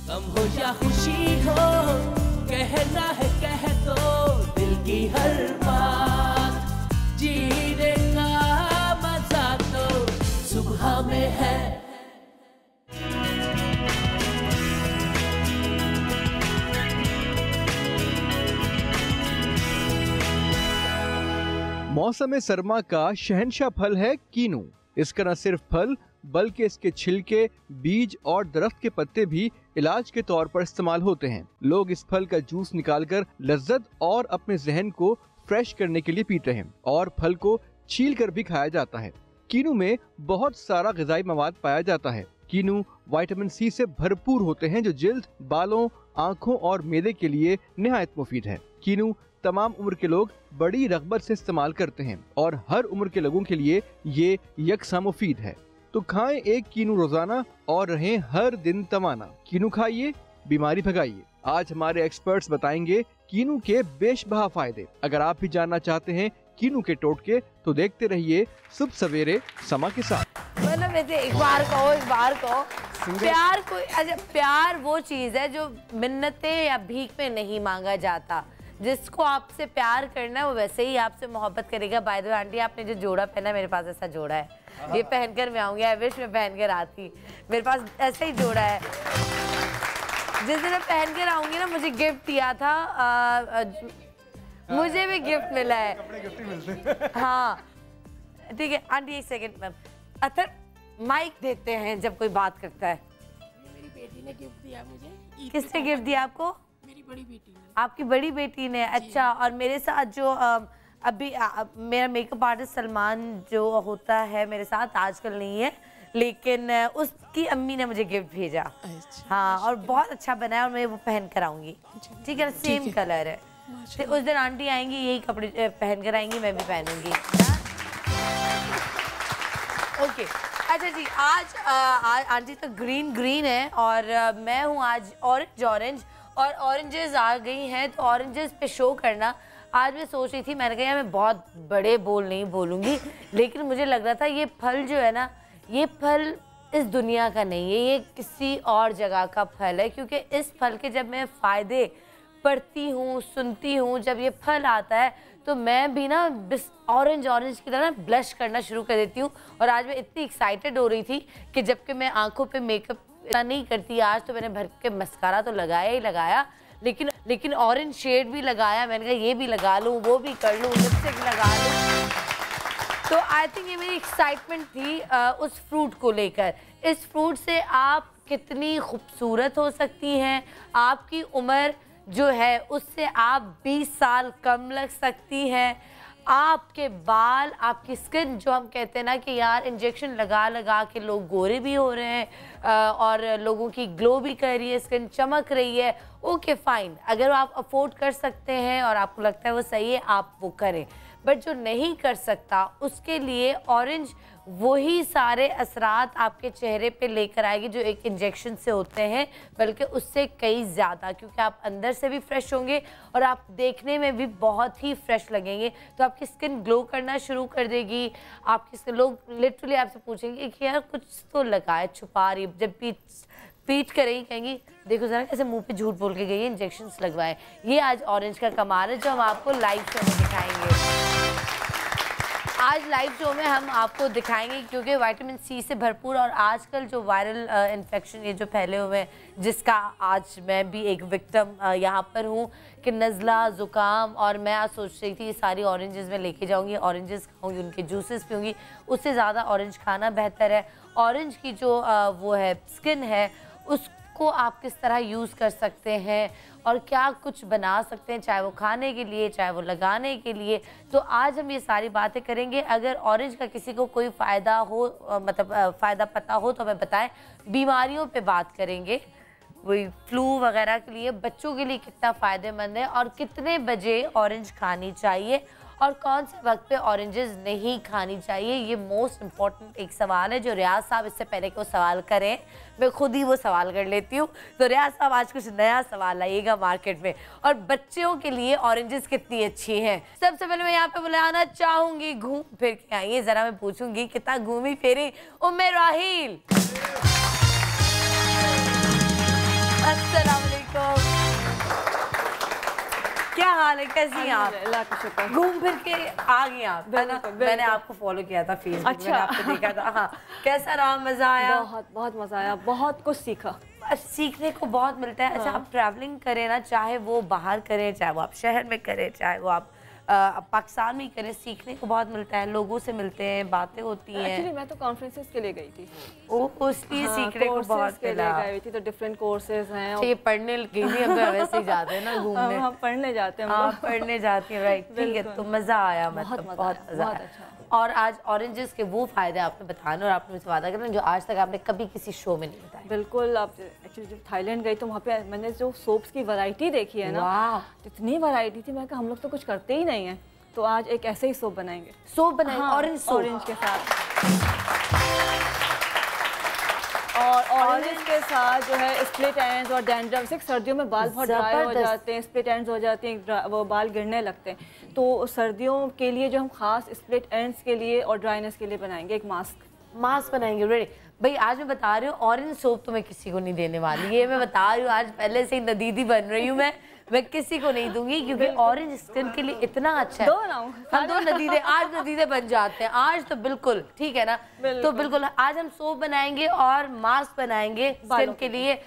गम हो या खुशी हो, कहना है कह दो दिल की हर बात, जीने का मजा तो सुबह में है। मौसम सरमा का शहंशाह फल है कीनू। इसका न सिर्फ फल बल्कि इसके छिलके, बीज और दरख्त के पत्ते भी इलाज के तौर पर इस्तेमाल होते हैं। लोग इस फल का जूस निकालकर लज्जत और अपने जहन को फ्रेश करने के लिए पीते हैं और फल को छील कर भी खाया जाता है। कीनू में बहुत सारा ग़िज़ाई मवाद पाया जाता है। कीनू विटामिन सी से भरपूर होते हैं जो जिल्द, बालों, आँखों और मैदे के लिए निहायत मुफीद है। कीनू तमाम उम्र के लोग बड़ी रग़बत से इस्तेमाल करते हैं और हर उम्र के लोगों के लिए ये यकसा मुफीद है। तो खाएं एक कीनू रोजाना और रहें हर दिन तवाना। कीनू खाइए, बीमारी भगाइए। आज हमारे एक्सपर्ट्स बताएंगे कीनू के बेशबहा फायदे। अगर आप भी जानना चाहते हैं कीनू के टोटके तो देखते रहिए सुबह सवेरे समा के साथ। मतलब वैसे एक बार कहो प्यार कोई, अच्छा प्यार वो चीज है जो मिन्नतें या भीख में नहीं मांगा जाता। जिसको आपसे प्यार करना है वो वैसे ही आपसे मोहब्बत करेगा। बाय द वे आंटी, आपने जो जोड़ा पहना, मेरे पास ऐसा जोड़ा है, ये पहनकर मैं आऊंगी। आई विश मैं पहनकर आती, मेरे पास ऐसा ही जोड़ा है। जिस दिन मैं पहनकर आऊंगी ना, मुझे गिफ्ट दिया था, मुझे भी गिफ्ट मिला है। कपड़े गिफ्ट मिलते हैं। हाँ ठीक है आंटी, एक सेकंड मैम। अतर माइक देते हैं जब कोई बात करता है। मेरी बेटी ने गिफ्ट दिया मुझे। किसने गिफ्ट दिया आपको? मेरी बड़ी बेटी ने। आपकी बड़ी बेटी ने? अच्छा। और मेरे साथ जो अभी मेरा मेकअप आर्टिस्ट सलमान जो होता है मेरे साथ, आजकल नहीं है, लेकिन उसकी अम्मी ने मुझे गिफ्ट भेजा। हाँ, और बहुत अच्छा बना है और मैं वो पहन कर आऊंगी। ठीक है ना, सेम कलर है। तो उस दिन आंटी आएंगी, यही कपड़े पहन कर आएंगी, मैं भी पहनूंगी। ओके अच्छा जी, आज आंटी तो ग्रीन है और मैं हूँ आज ऑरेंज और ऑरेंजेस आ गई हैं, तो ऑरेंजेस पे शो करना। आज मैं सोच रही थी, मैंने कहा मैं बहुत बड़े बोल नहीं बोलूँगी, लेकिन मुझे लग रहा था ये फल जो है ना, ये फल इस दुनिया का नहीं है, ये किसी और जगह का फल है। क्योंकि इस फल के जब मैं फ़ायदे पढ़ती हूँ, सुनती हूँ, जब ये फल आता है तो मैं भी ना ऑरेंज की तरह ब्लश करना शुरू कर देती हूँ। और आज मैं इतनी एक्साइटेड हो रही थी कि जबकि मैं आँखों पे मेकअप नहीं करती, आज तो मैंने भर के मस्कारा तो लगाया ही लगाया, लेकिन ऑरेंज शेड भी लगाया। मैंने कहा ये भी लगा लूँ, वो भी कर लूँ, लिपस्टिक लगा लूँ। तो आई थिंक ये मेरी एक्साइटमेंट थी उस फ्रूट को लेकर। इस फ्रूट से आप कितनी खूबसूरत हो सकती हैं, आपकी उम्र जो है उससे आप 20 साल कम लग सकती हैं। आपके बाल, आपकी स्किन, जो हम कहते हैं ना कि यार इंजेक्शन लगा के लोग गोरे भी हो रहे हैं और लोगों की ग्लो भी कर रही है, स्किन चमक रही है, ओके फाइन, अगर आप अफोर्ड कर सकते हैं और आपको लगता है वो सही है, आप वो करें। बट जो नहीं कर सकता उसके लिए ऑरेंज वही सारे असरात आपके चेहरे पे लेकर आएगी जो एक इंजेक्शन से होते हैं, बल्कि उससे कई ज़्यादा, क्योंकि आप अंदर से भी फ्रेश होंगे और आप देखने में भी बहुत ही फ्रेश लगेंगे। तो आपकी स्किन ग्लो करना शुरू कर देगी। आपकी स्किन, लोग लिटरली आपसे पूछेंगे कि यार कुछ तो लगाए, छुपा रही, जब पीट करेंगी कहेंगी देखो जरा कैसे मुंह पे झूठ बोल के गई है, इंजेक्शंस लगवाए। ये आज ऑरेंज का कमाल है जो हम आपको लाइव शो में दिखाएंगे। आज लाइव शो में हम आपको दिखाएंगे क्योंकि विटामिन सी से भरपूर, और आजकल जो वायरल इन्फेक्शन ये जो फैले हुए हैं, जिसका आज मैं भी एक विक्टिम यहाँ पर हूँ कि नज़ला, ज़ुकाम, और मैं आज सोच रही थी ये सारी ऑरेंजेस में लेके जाऊँगी, ऑरेंजेस खाऊँगी, उनके जूसेस पीऊँगी, उससे ज़्यादा ऑरेंज खाना बेहतर है। ऑरेंज की जो वो है स्किन है उसको आप किस तरह यूज़ कर सकते हैं और क्या कुछ बना सकते हैं, चाहे वो खाने के लिए, चाहे वो लगाने के लिए। तो आज हम ये सारी बातें करेंगे। अगर ऑरेंज का किसी को कोई फ़ायदा हो, मतलब फ़ायदा पता हो तो हमें बताएं। बीमारियों पे बात करेंगे, वही फ्लू वगैरह के लिए, बच्चों के लिए कितना फ़ायदेमंद है और कितने बजे ऑरेंज खानी चाहिए और कौन से वक्त पे ऑरेंजेस नहीं खानी चाहिए। ये मोस्ट इम्पॉर्टेंट एक सवाल है जो रियाज साहब, इससे पहले कि वो सवाल करें मैं खुद ही वो सवाल कर लेती हूँ। तो रियाज साहब आज कुछ नया सवाल लाइएगा मार्केट में, और बच्चों के लिए ऑरेंजेस कितनी अच्छी हैं। सबसे पहले मैं यहाँ पे बुलाना चाहूँगी, घूम फिर के आइए ज़रा, मैं पूछूंगी कितना घूमी फिरी उम्मे राहील। हाल है, कैसी हैं आप? अल्लाह का शुक्र। घूम फिर के आ गई आप, है ना? मैंने आपको फॉलो किया था फेसबुक, अच्छा। मैंने आपको देखा था। हाँ, कैसा रहा, मजा आया? बहुत बहुत मजा आया, बहुत कुछ सीखा। सीखने को बहुत मिलता है। अच्छा, आप ट्रैवलिंग करें ना, चाहे वो बाहर करें, चाहे वो आप शहर में करें, चाहे वो आप पाकिस्तान में ही करें, सीखने को बहुत मिलता है, लोगों से मिलते हैं, बातें होती हैं। एक्चुअली मैं तो कॉन्फ्रेंसेस के लिए गई थी, उसकी सीखने को बहुत मिला। गई थी, तो डिफरेंट कोर्सेज हैं। ये पढ़ने गई थी, हम तो वैसे ही जाते हैं ना घूमने। हम पढ़ने जाते हैं। आप पढ़ने जाती हैं, राइट? ठीक है, तो मजा आया, मतलब बहुत मजा आया। और आज ऑरेंजेस के वो फायदे आपने बताने और आपने मुझे वादा करना जो आज तक आपने कभी किसी शो में नहीं बताया। बिल्कुल। आप एक्चुअली जब थाईलैंड गई तो वहाँ पे मैंने जो सोप्स की वैरायटी देखी है ना, इतनी वैरायटी थी, मैं कहा हम लोग तो कुछ करते ही नहीं है, तो आज एक ऐसे ही सोप बनाएंगे। सोप बनाएंगे? हाँ, ऑरेंज के साथ। और ऑरेंज के साथ जो है स्प्लिट एंड्स और डैंड्रफ, सर्दियों में बाल बहुत ड्राई हो जाते हैं, स्प्लिट एंड्स हो जाते हैं, वो बाल गिरने लगते हैं, तो सर्दियों के लिए जो हम खास स्प्लिट एंड्स के लिए और ड्राइनेस के लिए बनाएंगे एक मास्क बनाएंगे। रेडी भाई, आज मैं बता रही हूँ ऑरेंज सोप तो मैं किसी को नहीं देने वाली, ये मैं बता रही हूँ, आज पहले से ही नदीदी बन रही हूँ मैं किसी को नहीं दूंगी, क्योंकि ऑरेंज स्किन के लिए इतना अच्छा है। हम दो नदीदे, आज नदीदे बन जाते हैं आज तो, बिल्कुल ठीक है ना? तो बिल्कुल आज हम सोप बनाएंगे और मास्क बनाएंगे स्किन के लिए,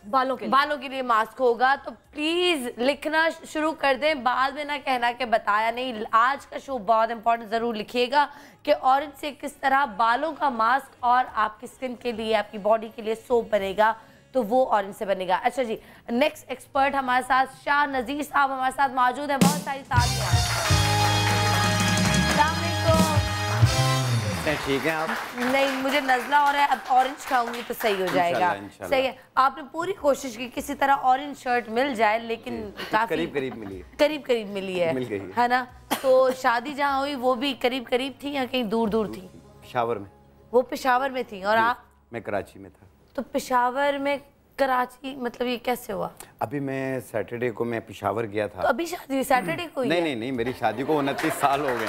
बालों के लिए मास्क होगा। तो प्लीज लिखना शुरू कर दें, बाद में ना कहना कि बताया नहीं। आज का शो बहुत इंपॉर्टेंट, जरूर लिखिएगा कि ऑरेंज से किस तरह बालों का मास्क और आपकी स्किन के लिए, आपकी बॉडी के लिए सोप बनेगा, तो वो ऑरेंज से बनेगा। अच्छा जी, नेक्स्ट एक्सपर्ट हमारे साथ शाह नजीर साहब हमारे साथ मौजूद है। बहुत सारी तालियां। ठीक है आप? नहीं, मुझे नजला हो रहा है, अब ऑरेंज खाऊंगी तो सही हो जाएगा। सही है, आपने पूरी कोशिश की किसी तरह ऑरेंज शर्ट मिल जाए, लेकिन काफी करीब मिली है, मिल गई है ना? तो शादी जहाँ हुई वो भी करीब थी या कहीं दूर थी? पेशावर में। वो पेशावर में थी और आप? मैं कराची में था। तो पेशावर में कराची, मतलब ये कैसे हुआ? अभी मैं सैटरडे को मैं पेशावर गया था। तो अभी शादी सैटरडे को हुई? नहीं, मेरी शादी को 29 साल हो गए।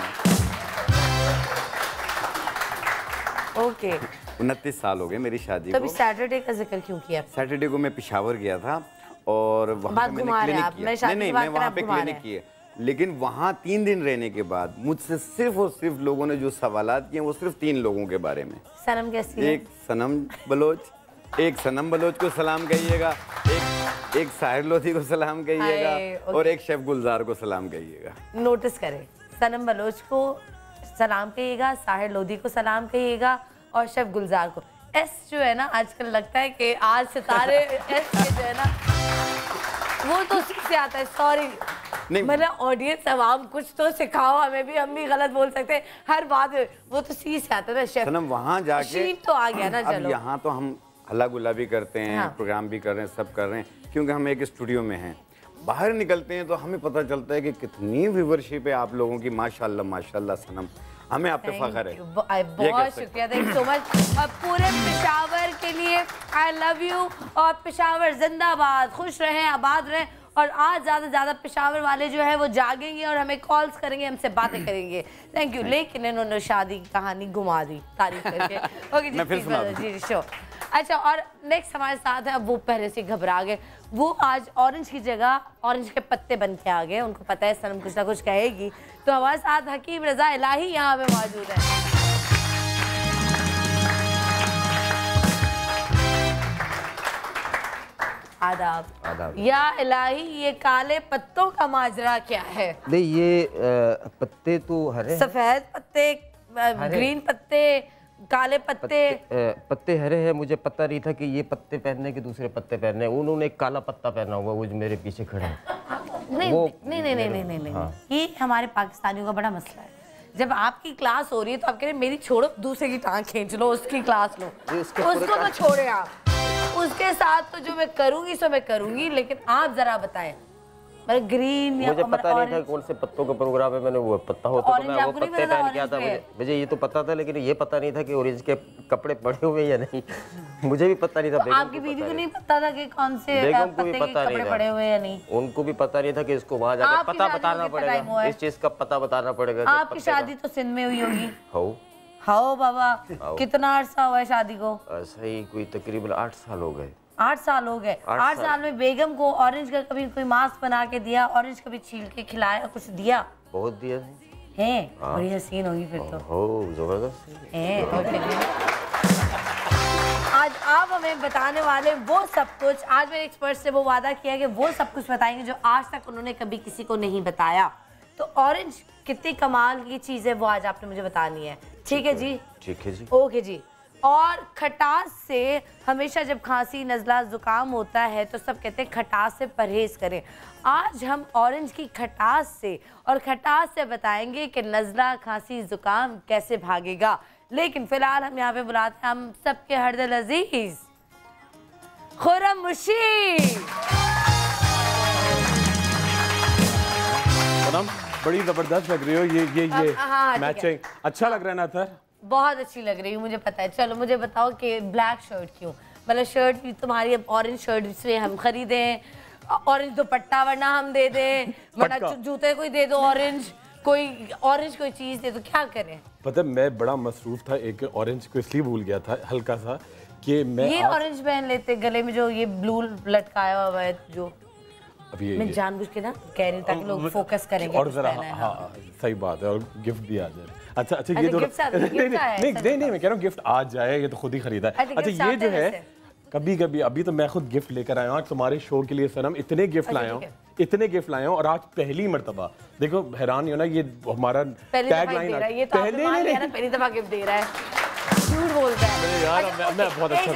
ओके, 29 साल हो गए मेरी शादी को। तभी सैटरडे का जिक्र क्यों किया? सैटरडे को मैं पेशावर गया था और वहाँ पे मैंने क्लिनिक किया। नहीं, मैं वहाँ पे क्लिनिक किया, लेकिन वहाँ 3 दिन रहने के बाद मुझसे सिर्फ और सिर्फ लोगों ने जो सवालात किए वो सिर्फ 3 लोगों के बारे में। सनम कैसी है? एक सनम बलोच को सलाम कहिएगा, एक साहिर लोधी को सलाम कहिएगा और एक शेफ गुलजार को सलाम कहिएगा। नोटिस करें, सनम बलोच को सलाम कहिएगा, साहिर लोधी को सलाम कहिएगा और शेफ गुलजार को। एस जो है ना, आजकल लगता है कि आज सितारे एस के जो है ना, वो तो उसी से आता है। सॉरी, मतलब ऑडियंस अवाम कुछ तो सिखाओ हमें भी, हम भी गलत बोल सकते हैं हर बात में, वो तो सी से आता है ना शेफ। सनम वहाँ जाके तो आ गया ना। चलो, यहाँ तो हम हल्ला गुल्ला भी करते हैं, प्रोग्राम भी कर रहे हैं, सब कर रहे हैं, क्योंकि हम एक स्टूडियो में हैं। बाहर निकलते हैं तो हमें पता चलता है कि कितनी व्यूवरशिप है आप लोगों की। माशाल्लाह सनम, हमें आप पे फख्र है। बहुत शुक्रिया, थैंक सो मच। और पूरे पेशावर के लिए आई लव यू, और पेशावर जिंदाबाद, खुश रहें, आबाद रहें। और आज ज़्यादा से ज़्यादा पेशावर वाले जो है वो जागेंगे और हमें कॉल्स करेंगे, हमसे बातें करेंगे। Thank you. लेकिन इन्होंने शादी की कहानी घुमा दी तारीफ करके। ओके जी, शो। अच्छा, और नेक्स्ट हमारे साथ है, अब वो पहले से घबरा गए, वो आज ऑरेंज की जगह ऑरेंज के पत्ते बन के आ गए। उनको पता है सनम कुछ ना कुछ कहेगी, तो हमारे साथ हकीम रजा इलाही यहाँ पे मौजूद है। आदाब। या इलाही, ये काले पत्तों का माजरा क्या है? नहीं, ये पत्ते तो हरे, सफेद पत्ते, ग्रीन पत्ते, काले पत्ते हरे हैं। मुझे पता नहीं था कि ये पत्ते पहनने के दूसरे पत्ते पहनने। उन्होंने एक काला पत्ता पहना हुआ, वो जो मेरे पीछे खड़ा है। नहीं, ये हमारे पाकिस्तानियों का बड़ा मसला है। जब आपकी क्लास हो रही है तो आप कह रहे मेरी छोड़ो, दूसरे की टांग खींच लो, उसकी क्लास लो, उसको तो छोड़े आप। उसके साथ तो जो मैं करूंगी सो मैं करूंगी, लेकिन आप जरा बताएं, मतलब ग्रीन, मुझे पता नहीं था कौन से पत्तों का प्रोग्राम है। मैंने वो पत्ता होता तो मैं वो पत्ते पहन के आता। मुझे ये तो पता था, लेकिन ये पता नहीं था कि ऑरेंज के कपड़े पड़े हुए या नहीं। मुझे भी पता नहीं था। आपकी बीवी को नहीं पता था कि कौन से पत्ते के कपड़े पड़े हुए या नहीं? उनको भी पता नहीं था कि इसको वहाँ जाकर पता बताना पड़ेगा, इस चीज का पता बताना पड़ेगा। आपकी शादी तो सिंध में हुई होगी? हाँ बाबा। कितना अर्सा हुआ है शादी को? सही कोई तकरीबन 8 साल हो गए। 8 साल हो गए। 8 साल में बेगम को ऑरेंज का कभी कोई मास्क बना के दिया, ऑरेंज कभी छील के खिलाया, कुछ दिया? बहुत दिया है। बड़ी हसीन होगी फिर तो। जबरदस्त है। आज आप हमें बताने वाले वो सब कुछ, आज मेरे एक्सपर्ट से वो वादा किया कि वो सब कुछ बताएंगे जो आज तक उन्होंने कभी किसी को नहीं बताया। तो ऑरेंज कितनी कमाल की चीज़ है वो आज आपने मुझे बतानी है। ठीक है जी? ठीक है जी। ओके जी। और खटास से हमेशा जब खांसी नज़ला ज़ुकाम होता है तो सब कहते हैं खटास से परहेज़ करें। आज हम ऑरेंज की खटास से और खटास से बताएंगे कि नज़ला खांसी ज़ुकाम कैसे भागेगा। लेकिन फिलहाल हम यहाँ पे बुलाते हैं हम सबके हरदिल अजीज खुर्रम मुशीर। बड़ी जबरदस्त लग रही हो ये मैचिंग। अच्छा लग रहा है ना सर? बहुत अच्छी लग रही है, मुझे पता है। चलो मुझे बताओ कि ब्लैक शर्ट क्यों? मतलब शर्ट भी तुम्हारी अब ऑरेंज शर्ट इसलिए हम खरीदें, ऑरेंज दुपट्टा वरना हम दे दें, वरना जूते कोई दे दो ऑरेंज, कोई चीज दे दो, क्या करें? पता है मैं बड़ा मसरूफ था, एक ऑरेंज को इसलिए भूल गया था हल्का सा कि मैं ये ऑरेंज पहन लेते गले में जो ये ब्लू लटकाया हुआ है जो अभी मैं जानबूझ के ना कह रही ताकि लोग फोकस करेंगे और जरा हाँ सही बात है और गिफ्ट भी आ जाए। अच्छा ये जो नहीं मैं कह रहा हूँ गिफ्ट आ जाए, ये तो खुद ही खरीदा है। अच्छा ये जो है कभी अभी तो मैं खुद गिफ्ट लेकर आया हूँ तुम्हारे शो के लिए सनम, इतने गिफ्ट लाया हूँ और आज पहली मर्तबा देखो हैरान ही हो ना, ये हमारा टैगलाइन है पहली दफा गिफ्ट दे रहा है, झूठ बोलता है यार। मैं बहुत अच्छा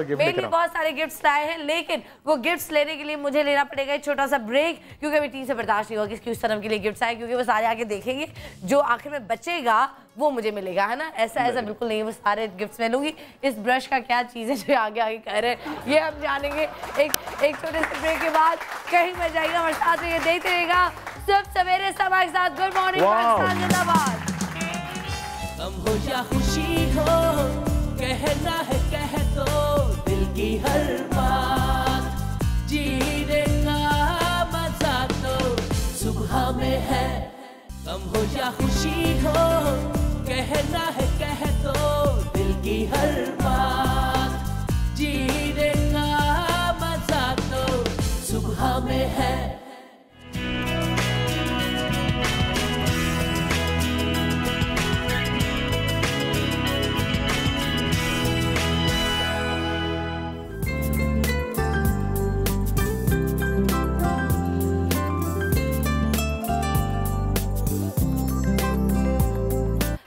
गिफ्ट लेकर आया। बहुत सारे गिफ्ट्स लाए हैं लेकिन वो गिफ्ट्स लेने के लिए मुझे लेना पड़ेगा एक छोटा सा ब्रेक, क्योंकि अभी टीम से बर्दाश्त नहीं होगा कि उस सनम के लिए गिफ्ट्स आए, क्योंकि वो सारे आके देखेंगे, जो आखिर में बचेगा वो मुझे मिलेगा, है ना? ऐसा बिल्कुल नहीं है, वो सारे गिफ्ट्स मैं लूंगी। इस ब्रश का क्या चीज़ है जो आगे कह रहे हैं ये हम जानेंगे एक छोटे से ब्रेक के बाद। कहीं मत जाइएगा, हमारे साथ ये देखते रहेगा सब सवेरे सब एक साथ। गुड मॉर्निंग पाकिस्तान जिंदाबाद। गम हो या खुशी हो, कहना है कह दो दिल की हर बात, जीने का मजा तो सुबह में है। गम हो या खुशी हो, कहना है कह दो दिल की हर बात, जीने का मजा तो सुबह में है।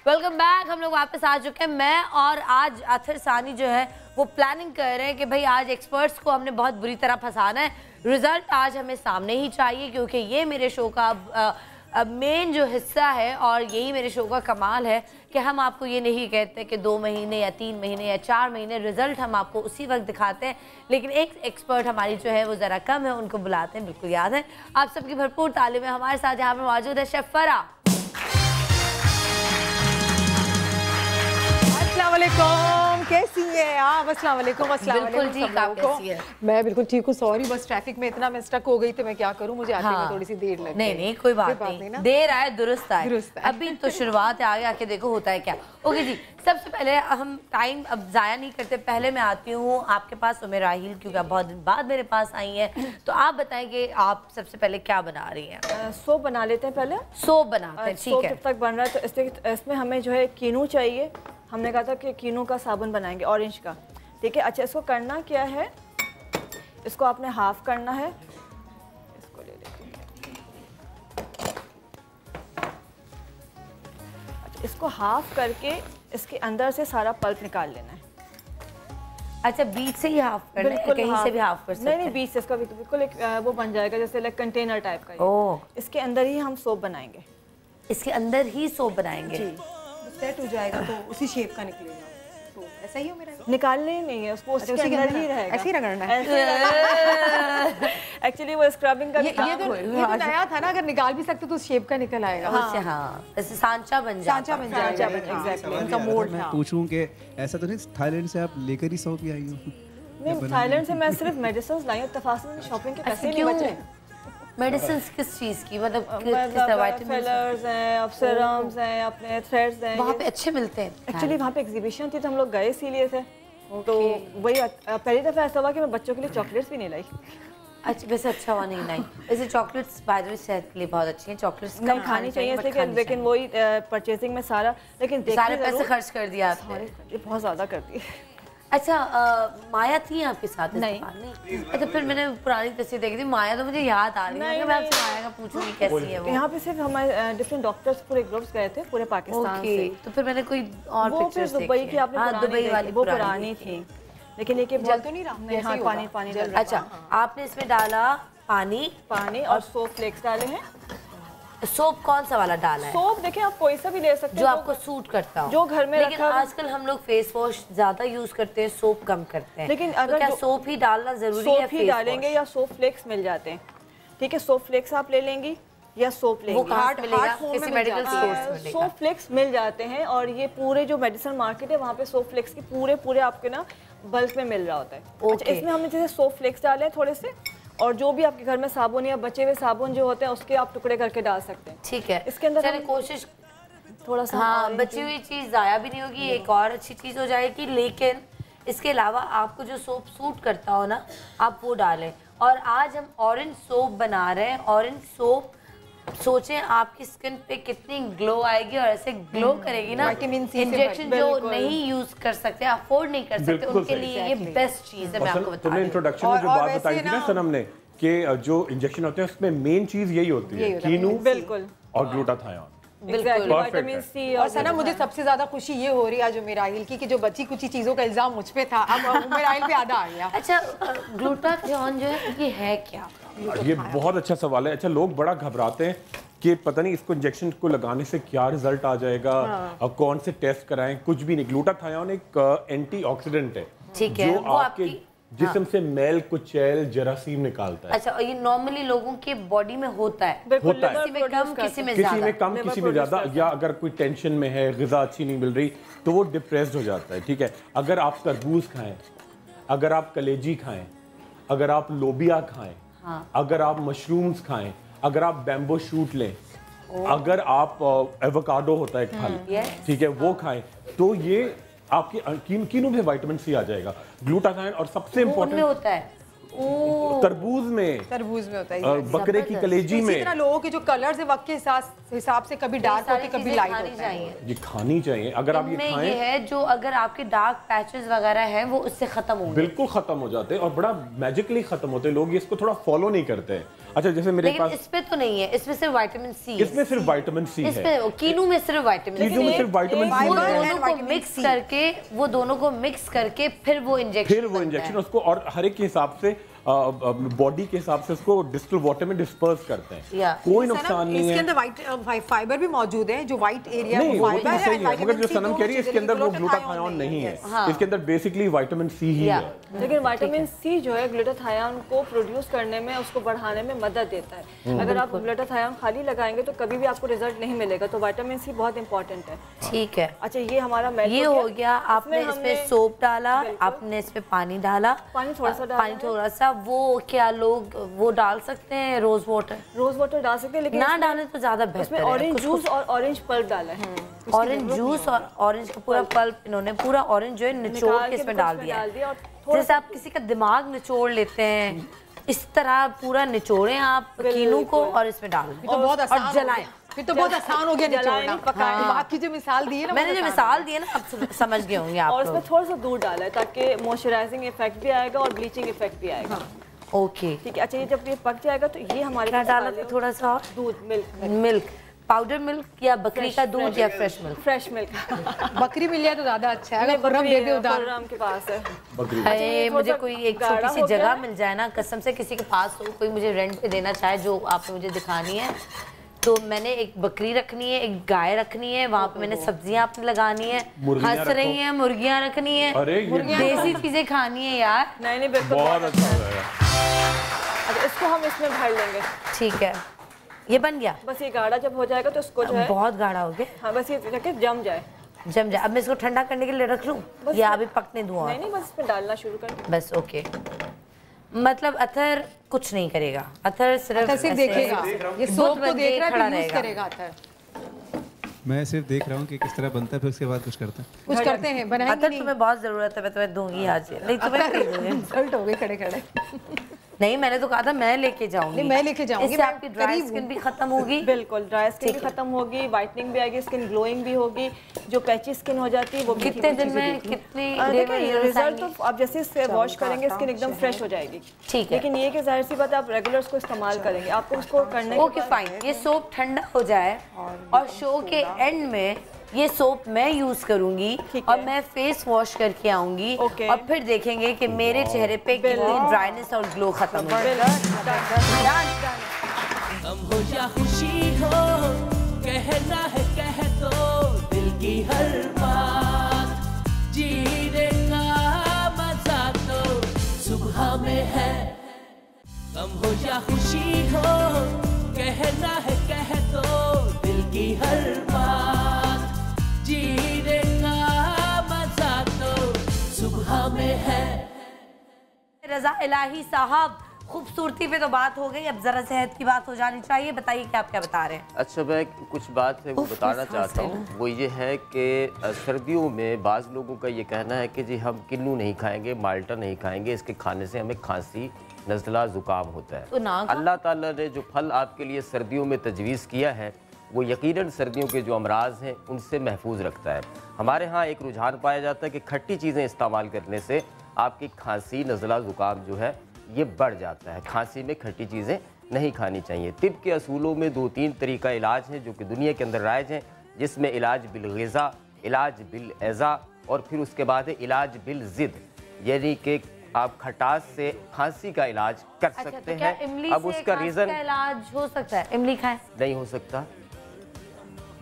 Welcome back. हम लोग वापस आ चुके हैं। मैं और आज आथिर सानी जो है वो प्लानिंग कर रहे हैं कि भाई आज एक्सपर्ट्स को हमने बहुत बुरी तरह फंसाना है। रिजल्ट आज हमें सामने ही चाहिए, क्योंकि ये मेरे शो का मेन जो हिस्सा है और यही मेरे शो का कमाल है कि हम आपको ये नहीं कहते कि 2 महीने या 3 महीने या 4 महीने, रिजल्ट हम आपको उसी वक्त दिखाते हैं। लेकिन एक एक्सपर्ट हमारी जो है वो ज़रा कम है, उनको बुलाते हैं, बिल्कुल याद है। आप सबकी भरपूर तालीमें। हमारे साथ यहाँ पर मौजूद है शेफ फरा। अस्सलामुअलैकुम, कैसी है आप? अस्सलामुअलैकुम। बिल्कुल ठीक, आप कैसी है? मैं बिल्कुल ठीक हूँ। सॉरी बस ट्रैफिक में इतना मैं स्टक हो गई थी, मैं क्या करूँ, मुझे आते में थोड़ी सी देर लगी। नहीं कोई बात नहीं, देर आए दुरुस्त आए। अभी तो शुरुआत है, आगे आके देखो होता है क्या। ओके जी, सबसे पहले हम टाइम अब जाया नहीं करते, पहले मैं आती हूँ आपके पास उमेर राहिल, क्योंकि आप बहुत दिन बाद मेरे पास आई हैं। तो आप बताएं कि आप सबसे पहले क्या बना रही हैं? सूप बना लेते हैं पहले। सूप बनाते हैं, ठीक है। जब तक बन रहा है तो इसमें हमें जो है कीनू चाहिए। हमने कहा था कि कीनू का साबुन बनाएंगे ऑरेंज का, ठीक है। अच्छा इसको करना क्या है, इसको आपने हाफ करना है। इसको ले लेते हैं। अच्छा इसको हाफ करके इसके अंदर से सारा पल्प निकाल लेना है। अच्छा बीच से ही हाफ करना है, कहीं से भी हाफ कर सकते हैं? नहीं बीच से, इसका बिल्कुल एक वो बन जाएगा जैसे लाइक कंटेनर टाइप का। इसके अंदर ही हम सोप बनाएंगे। इसके अंदर ही सोप बनाएंगे जी। सेट हो जाएगा तो उसी शेप का निकलेगा। तो ऐसा ही हो मेरा? निकालने नहीं है उसको, उसके अंदर ही रहेगा। ऐसे ही रगड़ना है। एक्चुअली वो स्क्रबिंग का ये तो नया था ना, अगर निकाल भी सकते तो उस शेप का निकल आएगा। हाँ जैसे सांचा बन जाएगा। एग्जैक्टली उनका मोल्ड था। पूछूं कि ऐसा तो नहीं थाईलैंड से आप लेकर ही सौंप आई हो? नहीं थाईलैंड से मैं सिर्फ मेडिसिन लाई हूँ, तफासिल शॉपिंग के पैसे नहीं बचे। मेडिसिन किस चीज की? मतलब फिलर्स हैं, अब सीरम्स हैं, अपने थ्रेड्स हैं। वहाँ पे अच्छे मिलते हैं? एक्चुअली वहाँ पे एग्जीबिशन थी तो हम लोग गए इसीलिए थे। तो वही पहली दफ़ा ऐसा हुआ कि मैं बच्चों के लिए चॉकलेट्स भी नहीं लाई। अच्छा, वैसे अच्छा हुआ नहीं लाई। वैसे चॉकलेट्स बाय द वे सेहत के लिए बहुत अच्छी हैं, चॉकलेट्स नहीं खानी चाहिए, लेकिन वही परचेसिंग में सारा, लेकिन सारे पैसे खर्च कर दिया आपने। ये बहुत ज़्यादा करती है। अच्छा, माया थी आपके साथ? नहीं। अच्छा, फिर मैंने पुरानी तस्वीर देखी थी, माया तो मुझे याद आ रही है, मैं आपसे माया का पूछूंगी कैसी है वो। यहाँ पे सिर्फ हमारे डिफरेंट डॉक्टर्स पूरे ग्रुप्स गए थे पूरे पाकिस्तान से। तो फिर मैंने कोई और पिक्चर्स देखी। दुबई की आपने दुबई वाली वो पुरानी थी, लेकिन ये जल तो नहीं रहा। हाँ, पानी जल रहा। अच्छा, आपने इसमें डाला पानी और सोप फ्लेक्स डाले हैं। सोप कौन सा वाला डाला है? सोप देखिए आप कोई सा भी ले सकते हैं जो आपको सूट करता हो, जो घर में। लेकिन आजकल हम लोग फेस वॉश ज्यादा यूज करते हैं, सोप कम करते हैं। लेकिन अगर क्या सोप ही डालना जरूरी है? सोप ही डालेंगे या सोप फ्लेक्स मिल जाते हैं, ठीक है। सोप फ्लेक्स आप ले लेंगी या सोप लेंगी, वो कहाँ से मिलेगा? किसी मेडिकल स्टोर से मिलेगा। सोप फ्लेक्स मिल जाते हैं, और ये पूरे जो मेडिसिन मार्केट है वहाँ पे सोप फ्लेक्स की पूरे आपके ना बल्क में मिल रहा होता है। अच्छा, इसमें हमने जैसे सोप फ्लेक्स डाले हैं थोड़े से, और जो भी आपके घर में साबुन या बचे हुए साबुन जो होते हैं उसके आप टुकड़े करके डाल सकते हैं। ठीक है, इसके अंदर चलिए कोशिश थोड़ा सा, हाँ, बची हुई चीज़ ज़ाया भी नहीं होगी, एक और अच्छी चीज़ हो जाएगी। लेकिन इसके अलावा आपको जो सोप सूट करता हो ना, आप वो डालें। और आज हम ऑरेंज सोप बना रहे हैं। ऑरेंज सोप सोचें आपकी स्किन पे कितनी ग्लो आएगी, और ऐसे ग्लो करेगी ना, इंजेक्शन जो नहीं यूज कर सकते, अफोर्ड नहीं कर सकते, उनके लिए ये बेस्ट चीज है। मैं आपको बता रही हूं, इंट्रोडक्शन में जो बात बताई थी ना सनम ने कि जो इंजेक्शन होते हैं उसमें मेन चीज यही होती है, कीनू और ग्लूटाथायोन। Vitamin C. और सना, मुझे सबसे ज्यादा खुशी ये हो रही है आज उमेराइल की कि जो बची कुछ चीजों का इल्जाम मुझ पे था, अब उमेराइल पे आधा आ गया। अच्छा, ग्लूटाथियोन जो है ये है क्या? ये बहुत अच्छा सवाल है। अच्छा, लोग बड़ा घबराते हैं कि पता नहीं इसको इंजेक्शन को लगाने से क्या रिजल्ट आ जाएगा, और कौन से टेस्ट कराएं, कुछ भी नहीं। ग्लूटाथियोन एक एंटीऑक्सीडेंट है, ठीक है, जो आपके जिस्म से मैल कुचैल जरासीम निकालता है। अच्छा, और ये नॉर्मली लोगों के बॉडी में होता है, किसी में कम किसी में ज्यादा, या अगर कोई टेंशन में है, ग़िज़ा अच्छी नहीं मिल रही तो वो डिप्रेस्ड हो जाता है। ठीक है, अगर आप तरबूज खाएं, अगर आप कलेजी खाएं, अगर आप लोबिया खाएं, अगर आप मशरूम्स खाएं, अगर आप बैम्बो शूट लें, अगर आप एवोकाडो होता है एक फल, ठीक है, वो खाएं, तो ये आपकी कीनू में विटामिन सी आ जाएगा, ग्लूटाथायोन। और सबसे इम्पोर्टेंट होता है तरबूज में होता है, बकरे की कलेजी में। इसी तरह लोगों के जो कलर्स है वक्त के हिसाब से कभी डार्क होते कभी लाइट होते हैं, ये खानी चाहिए। अगर आप ये खाएं, ये है जो अगर आपके डार्क पैचेस वगैरह हैं वो उससे खत्म होंगे, बिल्कुल खत्म हो जाते हैं, और बड़ा मैजिकली खत्म होते हैं। लोग इसको थोड़ा फॉलो नहीं करते हैं। अच्छा, जैसे मेरे पास इसमें तो नहीं है, इसमें सिर्फ विटामिन सी, इसमें सिर्फ विटामिन सी है, इसमें कीनू में सिर्फ विटामिन सी, वो दोनों को मिक्स करके फिर वो इंजेक्शन उसको, और हर एक के हिसाब से बॉडी के हिसाब से उसको डिस्टिल वाटर में डिस्पर्स करते हैं, कोई नुकसान नहीं है। इसके अंदर फाइबर भी मौजूद है, जो व्हाइट एरिया नहीं, वो तो सही है, मगर जो सनम कह रही है इसके अंदर वो ग्लूटाथियोन नहीं है, इसके अंदर बेसिकली विटामिन सी ही है। लेकिन विटामिन सी जो है ग्लूटाथियोन को प्रोड्यूस करने में, उसको बढ़ाने में मदद देता है। अगर आप ग्लूटाथियोन खाली लगाएंगे तो कभी भी आपको रिजल्ट नहीं मिलेगा, तो विटामिन सी बहुत इंपॉर्टेंट है। ठीक है, अच्छा, ये हमारा ये हो गया। आपने इसमें सोप डाला, आपने इसमें पानी डाला, पानी थोड़ा सा, वो क्या लोग वो डाल सकते हैं रोज वाटर डाल सकते हैं, लेकिन ना डालें तो ज्यादा बेहतर है। ऑरेंज जूस और ऑरेंज पल्प डाला है, ऑरेंज जूस और ऑरेंज का पूरा पल्प इन्होंने पूरा ऑरेंज जो है निचोड़ के इसमें डाल दिया है। जैसे आप किसी का दिमाग निचोड़ लेते हैं, इस तरह पूरा निचोड़ें आप कीनू को और इसमें डाल दें, तो बहुत आसान, जलाएं, फिर तो बहुत आसान हो गया निचोड़ना। बाकी जो मिसाल दी है ना, मैंने जो मिसाल दी है ना, आप समझ गए होंगे आप। और इसमें थोड़ा सा दूध डाला है ताकि मॉइस्चराइजिंग इफेक्ट भी आएगा और ब्लीचिंग इफेक्ट भी आएगा। ओके, ठीक है। अच्छा, ये जब ये पक जाएगा तो ये हमारे क्या डाला था? थोड़ा सा दूध, मिल्क, पाउडर मिल्क या बकरी का दूध या फ्रेश मिल्क? बकरी मिल जाए तो ज्यादा अच्छा है। अगर खुर्रम दे दे उधार, खुर्रम के पास है। मुझे कोई एक छोटी सी जगह मिल जाए ना, कसम से किसी के पास हो, कोई मुझे रेंट पे देना चाहे, जो आपने मुझे दिखानी है, तो मैंने एक बकरी रखनी है, एक गाय रखनी है, वहाँ पे मैंने सब्जियां अपनी लगानी है, हंस रही हैं, मुर्गियां रखनी है, देसी चीजें खानी है यार। नहीं, बिल्कुल बहुत अच्छा हो जाएगा। अच्छा, इसको हम इसमें भर लेंगे। ठीक है, ये बन गया। बस ये गाढ़ा जब हो जाएगा तो इसको जो है, बहुत गाढ़ा हो गया, हाँ, बस ये जम जाए। अब मैं इसको ठंडा करने के लिए रख लूँ या अभी पकने दूँ? नहीं, बस इसमें डालना शुरू कर, बस। ओके, मतलब अथर कुछ नहीं करेगा, अथर सिर्फ देखेगा, ये सोप को देख रहा है, यूज करेगा अथर। मैं सिर्फ देख रहा हूँ कि किस तरह बनता है, फिर उसके बाद कुछ करते हैं। कुछ करते हैं, बनाएंगे नहीं। तुम्हें बहुत जरूरत है, मैं तुम्हें दूंगी आज। नहीं तुम्हें नहीं दूंगी। इंसल्ट हो गई खड़े खड़े। नहीं मैंने तो कहा था मैं लेके जाऊंगी। नहीं मैं लेके जाऊंगी। इससे आपकी ड्राई स्किन भी खत्म होगी। बिल्कुल ड्राई स्किन भी खत्म होगी, वाइटनिंग भी आएगी, स्किन ग्लोइंग भी होगी, जो पैची स्किन हो जाती है वो कितने दिन में कितनी रिजल्ट तो आप जैसे इससे वॉश करेंगे स्किन एकदम फ्रेश हो जाएगी। ठीक है, लेकिन ये कि जाहिर सी बात है आप रेगुलर उसको इस्तेमाल करेंगे, आपको उसको करने ओके फाइन। ये सोप ठंडा हो जाए और शो के एंड में ये सोप मैं यूज करूंगी और मैं फेस वॉश करके आऊंगी और फिर देखेंगे कि मेरे चेहरे पे कितनी ड्राइनेस और ग्लो खत्म हो जाएगा। गम हो या खुशी हो, कहना है कह दो दिल की हर बात। जीने का मजा तो सुबह में है। गम हो या खुशी हो, कहना है कह दो दिल की हर बात। जीने का मजा तो सुबह में है। रजा इलाही साहब, खूबसूरती पे तो बात हो गई, अब जरा सेहत की बात हो जानी चाहिए। बताइए कि आप क्या बता रहे हैं। अच्छा मैं कुछ बात है वो बताना चाहता हूँ, वो ये है कि सर्दियों में बाज़ लोगों का ये कहना है कि जी हम किन्नू नहीं खाएंगे, माल्टा नहीं खाएंगे, इसके खाने से हमें खांसी नज़ला ज़ुकाम होता है। तो अल्लाह ताला ने जो फल आपके लिए सर्दियों में तजवीज़ किया है वो यकीनन सर्दियों के जो अमराज हैं उनसे महफूज रखता है। हमारे यहाँ एक रुझान पाया जाता है कि खट्टी चीज़ें इस्तेमाल करने से आपकी खांसी नज़ला ज़ुकाम जो है ये बढ़ जाता है। खांसी में खट्टी चीज़ें नहीं खानी चाहिए। तिब के असूलों में 2-3 तरीका इलाज हैं जो कि दुनिया के अंदर राइज हैं, जिसमें इलाज बिल-ग़िज़ा, इलाज बिल-एज़ा और फिर उसके बाद है इलाज बिल-ज़िद, यानी कि आप खटास से खांसी का इलाज कर सकते तो हैं। अब उसका रीज़न इलाज हो सकता है, इमली खाएं? नहीं हो सकता।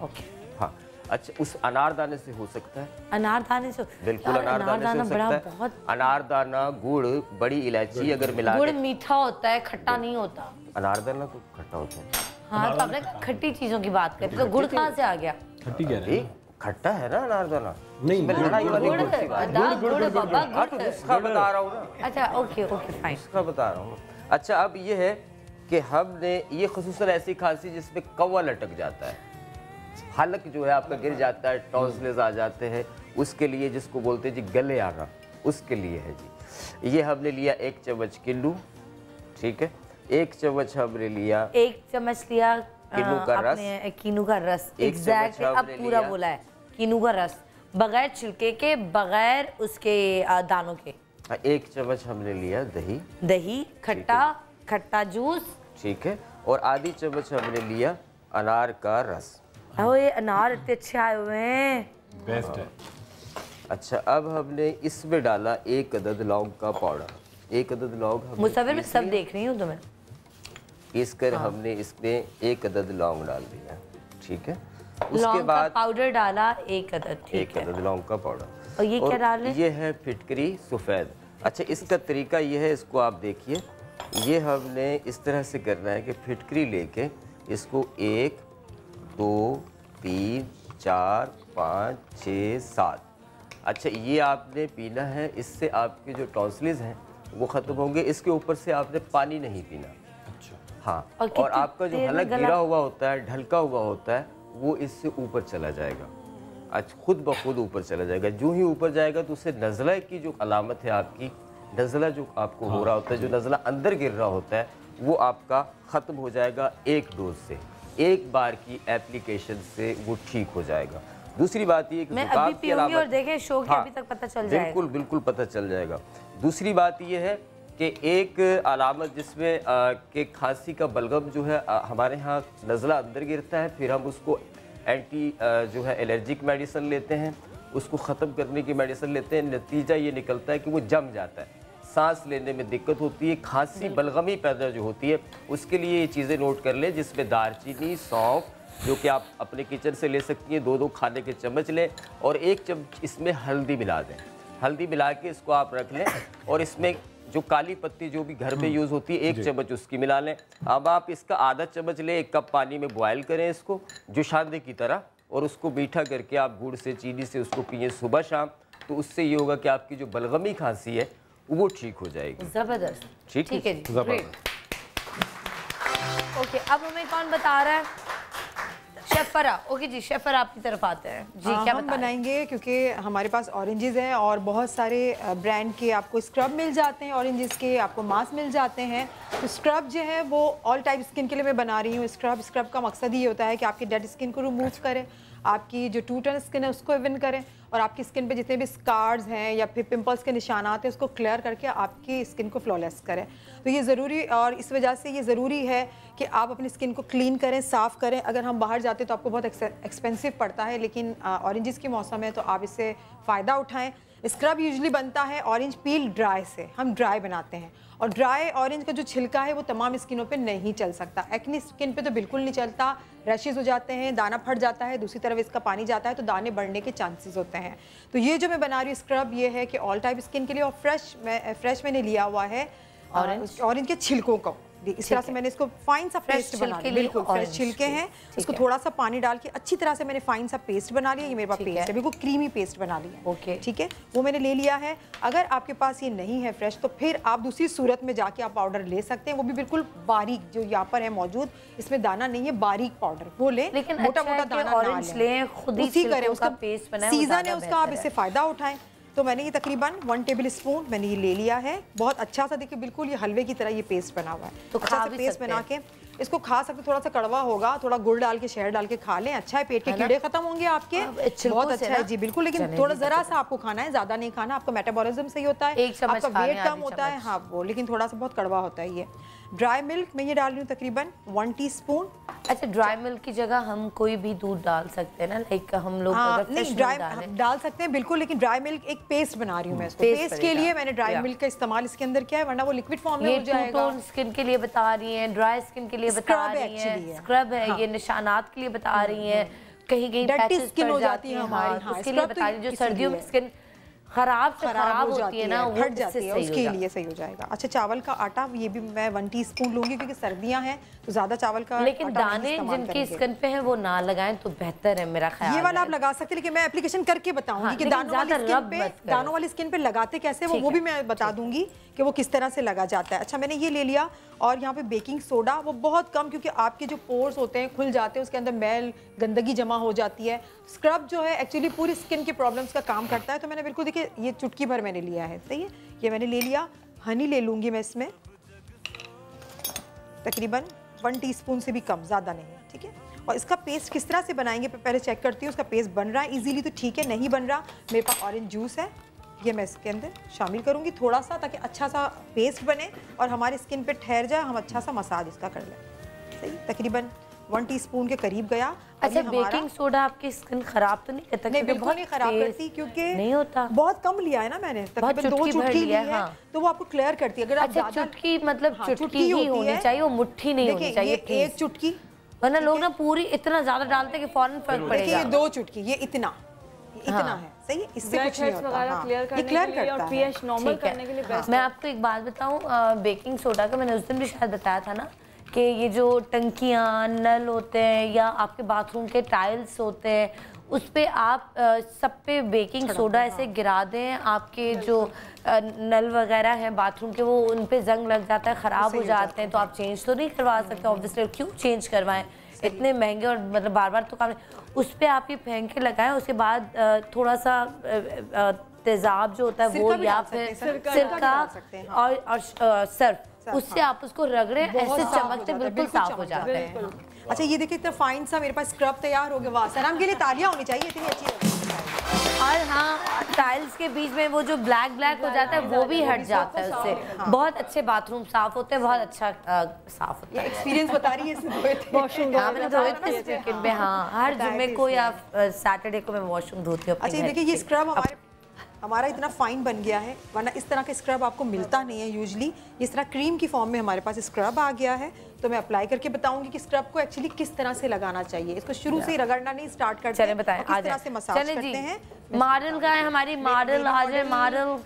ओके हाँ अच्छा, उस अनारदाने से हो सकता है। अनारदाने से? बिल्कुल अनारदाने से हो सकता है। अनारदाना, गुड़, बड़ी इलायची अगर मिला, गुड़ मीठा होता है, खट्टा नहीं होता। अनारदाना तो खट्टा होता है। हाँ तो आपने खट्टी चीजों की बात करी, तो गुड़ कहाँ से आ गया? खट्टी कह रहे हैं, खट्टा है ना अनारदाना। नहीं लड़ाई वाली गुड़ बाबा गुड़ उसका बता रहा हूँ ना। अच्छा ओके ओके फाइन, उसका बता रहा हूँ। अच्छा अब ये है कि हमने ये खुसूसन ऐसी खांसी जिसमें कौवा लटक जाता है, हलक जो है आपका गिर जाता है, टॉन्सिल्स आ जाते हैं, उसके लिए जिसको बोलते हैं जी गले आना, उसके लिए है जी। ये हमने लिया 1 चम्मच किन्नू, ठीक है। 1 चम्मच हमने लिया, 1 चम्मच लिया किन्नू का रस, किन्नू का रस। एग्जैक्ट अब पूरा बोला है, किन्नू का रस, बगैर छिलके के, बगैर उसके दानों के। 1 चम्मच हमने लिया दही, दही खट्टा, खट्टा जूस, ठीक है। और आधी चम्मच हमने लिया अनार का रस। ये अनार इतने अच्छे आए हुए हैं, बेस्ट है। अच्छा अब हमने इसमें डाला 1 अदद लौंग का पाउडर। 1 अदद लौंग मुसव्विर में सब देख रही हूँ तुम्हें। पीसकर हमने इसमें 1 अदद लौंग डाल दिया, ठीक है। उसके बाद पाउडर डाला 1 अदद, ठीक है। 1 अदद लौंग का पाउडर। और ये क्या डाल रहे हैं? ये है फिटकरी सफ़ेद। अच्छा इसका तरीका ये है, इसको आप देखिए, ये हमने इस तरह से करना है कि फिटकरी लेके इसको 1 2 3 4 5 6 7, अच्छा ये आपने पीना है, इससे आपके जो टॉन्सिल्स हैं वो ख़त्म होंगे। इसके ऊपर से आपने पानी नहीं पीना। अच्छा हाँ, और आपका जो हलक गिरा हुआ होता है, ढलका हुआ होता है, वो इससे ऊपर चला जाएगा। अच्छा खुद ब खुद ऊपर चला जाएगा। जो ही ऊपर जाएगा तो उससे नज़ला की जो अलामत है आपकी, नज़ला जो आपको हो रहा होता है, जो नज़ला अंदर गिर रहा होता है, वो आपका ख़त्म हो जाएगा 1 डोज से। 1 बार की एप्लीकेशन से वो ठीक हो जाएगा। दूसरी बात ये कि मैं अभी पीऊंगी और देखें शो के अभी तक पता चल जाएगा। बिल्कुल बिल्कुल पता चल जाएगा। दूसरी बात ये है कि एक अलामत जिसमें कि खांसी का बलगम जो है हमारे यहाँ नज़ला अंदर गिरता है, फिर हम उसको एंटी जो है एलर्जिक मेडिसिन लेते हैं, उसको ख़त्म करने की मेडिसिन लेते हैं। नतीजा ये निकलता है कि वो जम जाता है, सांस लेने में दिक्कत होती है, खांसी बलगमी पैदा जो होती है। उसके लिए ये चीज़ें नोट कर लें, जिसमें दालचीनी, सौंफ जो कि आप अपने किचन से ले सकती हैं, 2-2 खाने के चम्मच लें, और 1 चम्मच इसमें हल्दी मिला दें। हल्दी मिला के इसको आप रख लें, और इसमें जो काली पत्ती जो भी घर पे यूज़ होती है 1 चम्मच उसकी मिला लें। अब आप इसका आधा चम्मच लें, 1 कप पानी में बॉयल करें इसको जुशांदे की तरह, और उसको मीठा करके आप गुड़ से, चीनी से उसको पिए सुबह शाम। तो उससे ये होगा कि आपकी जो बलगमी खांसी है वो ठीक हो जाएगी। जबरदस्त, ठीक है जी, जबरदस्त। ओके अब हमें कौन बता रहा है? शेफ फरा, ओके जी, शेफ फरा आपकी तरफ आते हैं जी। क्या हम बनाएंगे क्योंकि हमारे पास ऑरेंजेस हैं और बहुत सारे ब्रांड के आपको स्क्रब मिल जाते हैं, ऑरेंजेस के आपको मास्क मिल जाते हैं। तो स्क्रब जो है वो ऑल टाइप स्किन के लिए मैं बना रही हूँ। स्क्रब का मकसद ये होता है कि आपकी डेड स्किन को रिमूव करें, आपकी जो टू टन स्किन है उसको इवन करें और आपकी स्किन पे जितने भी स्कार्स हैं या फिर पिंपल्स के निशानात हैं उसको क्लियर करके आपकी स्किन को फ्लॉलेस करें। तो ये ज़रूरी, और इस वजह से ये ज़रूरी है कि आप अपनी स्किन को क्लीन करें, साफ़ करें। अगर हम बाहर जाते हैं तो आपको बहुत एक्सपेंसिव पड़ता है, लेकिन ऑरेंजेस के मौसम है तो आप इससे फ़ायदा उठाएँ। स्क्रब यूजुअली बनता है ऑरेंज पील ड्राई से, हम ड्राई बनाते हैं और ड्राई ऑरेंज का जो छिलका है वो तमाम स्किनों पे नहीं चल सकता। एक्ने स्किन पे तो बिल्कुल नहीं चलता, रैशेज़ हो जाते हैं, दाना फट जाता है, दूसरी तरफ इसका पानी जाता है तो दाने बढ़ने के चांसेस होते हैं। तो ये जो मैं बना रही हूँ स्क्रब ये है कि ऑल टाइप स्किन के लिए, और फ्रेश मैंने लिया हुआ है ऑरेंज के छिलकों को। इस तरह से मैंने इसको फाइन सा पेस्ट बना लिया, बिल्कुल फ्रेश छिलके हैं, इसको थोड़ा सा पानी डाल के अच्छी तरह से मैंने फाइन सा पेस्ट बना लिया। ये मेरे पास पेस्ट है, बिल्कुल क्रीमी पेस्ट बना लिया। ओके, ठीक है, वो मैंने ले लिया है। अगर आपके पास ये नहीं है फ्रेश तो फिर आप दूसरी सूरत में जाके आप पाउडर ले सकते हैं, वो भी बिल्कुल बारीक, जो यहाँ पर है मौजूद, इसमें दाना नहीं है, बारीक पाउडर वो ले, मोटा मोटा दाना ऑरेंज लें, खुद ही करें, उसका पेस्ट बनाएं, सीजन है उसका, आप इससे फायदा उठाएं। तो मैंने ये तकरीबन 1 टेबल स्पून मैंने ये ले लिया है। बहुत अच्छा सा, देखिए बिल्कुल ये हलवे की तरह ये पेस्ट बना हुआ है। तो अच्छा सा पेस्ट बना के इसको खा सकते, थोड़ा सा कड़वा होगा, थोड़ा गुड़ डाल के शहद डाल के खा लें, अच्छा है, पेट के कीड़े खत्म होंगे आपके, बहुत अच्छा है जी, बिल्कुल। लेकिन थोड़ा जरा सा आपको खाना है, ज्यादा नहीं खाना, आपका मेटाबॉलिज्म सही होता है, आपका वेट कम होता है, हाँ वो, लेकिन थोड़ा सा बहुत कड़वा होता है ये। ड्राई मिल्क मैं ये डाल रही हूँ तकरीबन 1 टीस्पून। अच्छा, ड्राई मिल्क की जगह हम कोई भी दूध डाल सकते हैं ना, लाइक हम लोग नहीं ड्राई डाल सकते हैं बिल्कुल, लेकिन ड्राई मिल्क एक पेस्ट बना रही हूँ मैं। पेस्ट के लिए मैंने ड्राई मिल्क का इस्तेमाल इसके अंदर किया है, वरना वो लिक्विड फॉर्म में हो जाएगा। स्किन के लिए बता रही हैं, ड्राई स्किन के लिए बता रही हैं, स्क्रब है ये निशानात के लिए बता रही हैं, कहीं कहीं पैचेस स्किन हो जाती है हमारी, उसके लिए बता रही हैं, जो सर्दियों में स्किन खराब होती है ना, वो हट जाती है, उसके लिए सही हो जाएगा। अच्छा, चावल का आटा ये भी मैं 1 टीस्पून लूंगी क्योंकि सर्दियां हैं तो ज्यादा चावल का, लेकिन दाने जिनकी स्किन पे हैं वो ना लगाएं तो बेहतर है मेरा ख्याल। ये वाला आप लगा सकते हैं, लेकिन मैं एप्लीकेशन करके बताऊंगी कि दानों वाली स्किन पे लगाते कैसे, वो भी मैं बता दूंगी कि वो किस तरह से लगा जाता है। अच्छा, मैंने ये ले लिया और यहाँ पे बेकिंग सोडा वो बहुत कम, क्योंकि आपके जो पोर्स होते हैं खुल जाते हैं, उसके अंदर मैल गंदगी जमा हो जाती है। स्क्रब जो है एक्चुअली पूरी स्किन के प्रॉब्लम्स का काम करता है, तो मैंने बिल्कुल देखिए ये चुटकी भर मैंने लिया है, सही है, ये मैंने ले लिया। हनी ले लूंगी मैं इसमें तकरीबन 1 टीस्पून से भी कम, ज़्यादा नहीं है, ठीक है। और इसका पेस्ट किस तरह से बनाएंगे पहले चेक करती हूँ, उसका पेस्ट बन रहा है इजीली तो ठीक है, नहीं बन रहा, मेरे पास ऑरेंज जूस है, ये मैं इसके अंदर शामिल करूँगी थोड़ा सा, ताकि अच्छा सा पेस्ट बने और हमारी स्किन पे ठहर जाए, हम अच्छा सा मसाज इसका कर लें। सही, तकरीबन 1 टीस्पून के करीब गया। अच्छा, बेकिंग सोडा आपकी स्किन खराब तो नहीं करता? नहीं, बिल्कुल नहीं खराब करती, क्योंकि नहीं होता, बहुत कम लिया है ना मैंने, तकरीबन 2 चुटकी ली है, तो वो आपको क्लियर करती है। अगर आप ज्यादा चुटकी मतलब चुटकी ही होनी चाहिए, वो मुट्ठी नहीं होनी चाहिए, एक चुटकी, वरना लोग ना पूरी इतना ज्यादा डालते हैं कि फौरन फर्क पड़ेगा। ये 2 चुटकी, ये इतना है, सही, इससे कुछ नहीं होता। ये क्लियर करता है और पीएच नॉर्मल करने के लिए बेस्ट। मैं आपको एक बात बताऊं, बेकिंग सोडा का मैंने उस दिन भी शायद बताया था ना कि ये जो टंकियां, नल होते हैं या आपके बाथरूम के टाइल्स होते हैं, उस पे आप सब पे बेकिंग सोडा ऐसे गिरा दें, आपके जो नल वगैरह हैं बाथरूम के, वो उन पे जंग लग जाता है, ख़राब हो जाते हैं, तो आप चेंज तो नहीं करवा सकते ऑब्वियसली, क्यों चेंज करवाएं, इतने महंगे और मतलब बार बार तो काम। उस पर आप ये फेंक के लगाएं, उसके बाद थोड़ा सा तेज़ाब जो होता है वो, या फिर सिरका और सर्फ, उससे आप उसको रगड़े, ऐसे चमकते बिल्कुल साफ हो जाते हैं। अच्छा, ये देखिए इतना फाइन सा मेरे पास स्क्रब तैयार हो गया, वाह, सनम के लिए तालियां होनी चाहिए, इतनी अच्छी है। और हाँ, टाइल्स के बीच में वो जो ब्लैक हो जाता है वो भी हट जाता है उससे, बहुत अच्छे बाथरूम साफ होते हैं, बहुत अच्छा साफ होता है। एक्सपीरियंस बता रही है, वॉशरूम मैंने धोए थे, हाँ, हर जुम्मे को या सैटरडे को मैं वॉशरूम धोती हूँ। अच्छा, देखिए ये स्क्रब हमारा इतना फाइन बन गया है, वरना इस तरह का स्क्रब आपको मिलता नहीं है यूजुअली। इस तरह क्रीम की फॉर्म में हमारे पास स्क्रब आ गया है, तो मैं अप्लाई करके बताऊंगी कि स्क्रब को एक्चुअली किस तरह से लगाना चाहिए। इसको शुरू से ही रगड़ना नहीं, स्टार्ट करते हैं, बताएं किस तरह से मसाज करते हैं। मॉडल का है हमारी, मॉडल आ जाए, मॉडल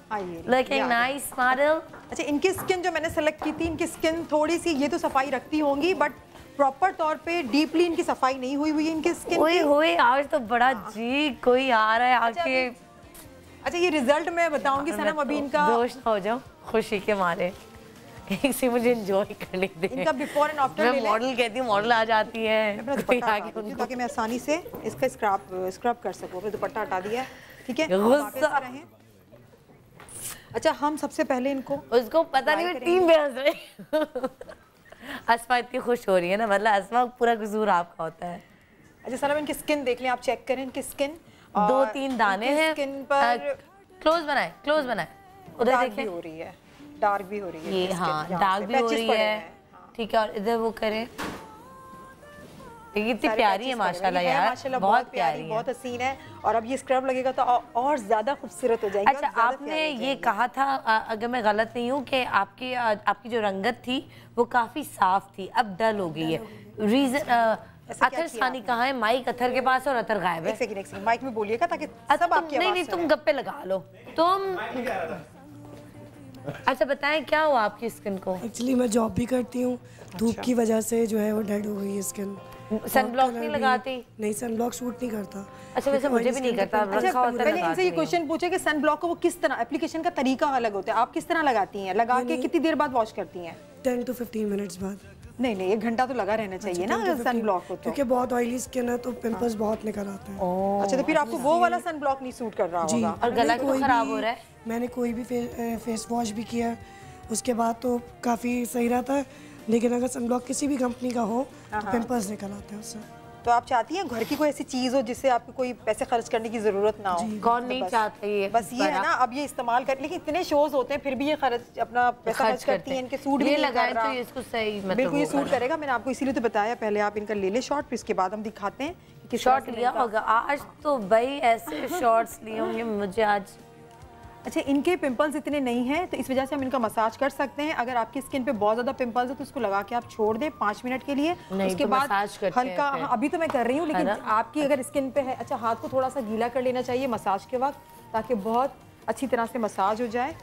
लुकिंग नाइस मॉडल। अच्छा, इनकी स्किन जो मैंने सेलेक्ट की थी, इनकी स्किन थोड़ी सी ये तो सफाई रखती होंगी, बट प्रॉपर तौर पे डीपली इनकी सफाई नहीं हुई है इनकी स्किन की। ओए आज तो बड़ा जी कोई आ रहा है आके। अच्छा, ये रिजल्ट मैं बताऊंगी सनम, अभी इनका बेहोश हो जाओ खुशी के मारे। इसे मुझे एंजॉय करने दे। इनका बिफोर एंड आफ्टर मैं मॉडल कहती हूँ, मॉडल आ जाती है ताकि मैं आसानी से इसका स्क्रब कर सकूँ। फिर दुपट्टा हटा दिया, ठीक है। अच्छा, हम सबसे पहले इनको, उसको पता नहीं मैं टीम में हंस रही। अस्मा इतनी खुश हो रही है ना, मतलब अस्मा पूरा कसूर आपका होता है। अच्छा सलाम, इनकी स्किन देख लें आप, चेक करें इनकी स्किन। 2-3 दाने हैं स्किन पर। क्लोज बनाए उधर देखें, हो रही है, डार्क भी हो रही है ये, हाँ डार्क भी हो रही है, ठीक है। और इधर वो करें, कितनी प्यारी है माशाल्लाह यार, माशाल्लाह बहुत प्यारी, बहुत हसीन है। और अब ये स्क्रब लगेगा तो और ज्यादा खूबसूरत हो जाएगी। अच्छा, आपने ये कहा था, अगर मैं गलत नहीं हूँ, कि आपकी जो रंगत थी वो काफी साफ थी, अब डल हो गई है। रीजन अतर सानी कहाँ है? माइक अतर के पास और अतर गायब है। एक सेकंड माइक में बोलिएगा ताकि सब आपकी आवाज नहीं, तुम गप्पे लगा लो तुम। अच्छा बताएं, क्या हुआ आपकी स्किन को? एक्चुअली मैं जॉब भी करती हूँ, धूप की वजह से जो है वो डेड हो गई है स्किन। सनब्लॉक नहीं लगाती? नहीं, सनब्लॉक सूट नहीं करता। अच्छा, वैसे मुझे भी नहीं करता। अच्छा, पहले इनसे ये क्वेश्चन पूछे कि सनब्लॉक को वो किस तरह, एप्लीकेशन का तरीका अलग होता है, आप किस तरह लगाती हैं? लगा के कितनी देर बाद वॉश करती हैं? 10 to 15 मिनट्स बाद। नहीं, 1 घंटा तो लगा रहना चाहिए ना सनब्लॉक को, क्योंकि बहुत ऑयली स्किन है तो पिंपल्स बहुत निकल आते हैं। अच्छा, तो फिर आपको वो वाला सनब्लॉक नहीं सूट कर रहा होगा। और गला क्यों खराब हो रहा है? मैंने कोई भी फेस वॉश भी किया, उसके बाद तो काफ़ी सही रहता है, लेकिन अगर सनब्लॉक किसी भी कंपनी का हो तो पिंपल्स निकल आते हैं उससे। तो आप चाहती हैं घर की कोई ऐसी चीज़ हो जिससे आपको कोई पैसे खर्च करने की ज़रूरत ना हो? कौन नहीं चाहता ये? बस ये है ना, अब ये इस्तेमाल कर, लेकिन इतने शोज होते हैं फिर भी ये अपना पैसा खर्च करती हैं। इनके सूट भी लगाए तो इसको सही, बिल्कुल ये सूट करेगा। मैंने आपको इसीलिए तो बताया, पहले आप इनका ले ले शॉर्ट, फिर इसके बाद हम दिखाते हैं कि शॉर्ट लिया होगा आज तो भाई, ऐसे शॉर्ट्स लिए होंगे मुझे आज। अच्छा, इनके पिंपल्स इतने नहीं हैं तो इस वजह से हम इनका मसाज कर सकते हैं। अगर आपकी स्किन पे बहुत ज़्यादा पिंपल्स है तो उसको लगा के आप छोड़ दें 5 मिनट के लिए, उसके बाद हल्का, अभी तो मैं कर रही हूँ, लेकिन आपकी अगर स्किन पे है, अच्छा हाथ को थोड़ा सा गीला कर लेना चाहिए मसाज के वक्त, ताकि बहुत अच्छी तरह से मसाज हो जाए।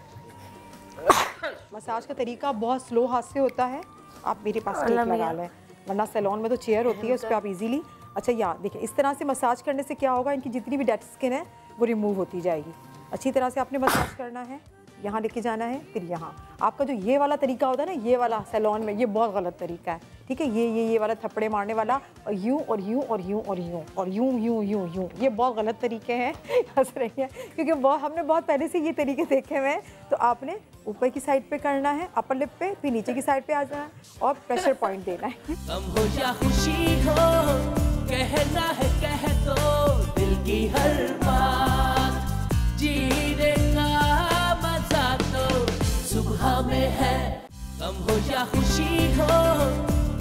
मसाज का तरीका बहुत स्लो हाथ से होता है, आप मेरे पास लगा लें, वरना सैलून में तो चेयर होती है उस पर आप इजीली। अच्छा, यहाँ देखिए, इस तरह से मसाज करने से क्या होगा, इनकी जितनी भी डेड स्किन है वो रिमूव होती जाएगी। अच्छी तरह से आपने मसाज करना है, यहाँ लेके जाना है, फिर यहाँ। आपका जो ये वाला तरीका होता है ना, ये वाला सैलून में, ये बहुत गलत तरीका है, ठीक है। ये वाला थप्पड़े मारने वाला, और यूँ और यूँ और यूँ और यूँ और यूँ यूँ यूँ यूँ, ये बहुत गलत तरीके हैं। हंस रही है क्योंकि हमने बहुत पहले से ये तरीके देखे हुए हैं। तो आपने ऊपर की साइड पे करना है, अपर लिप पे, फिर नीचे की साइड पे आ जाना है और प्रेशर पॉइंट देना है। खुशी हो, कहना है कह दो दिल की हर बात, जीने का मजा तो सुबह में है। गम हो या खुशी हो,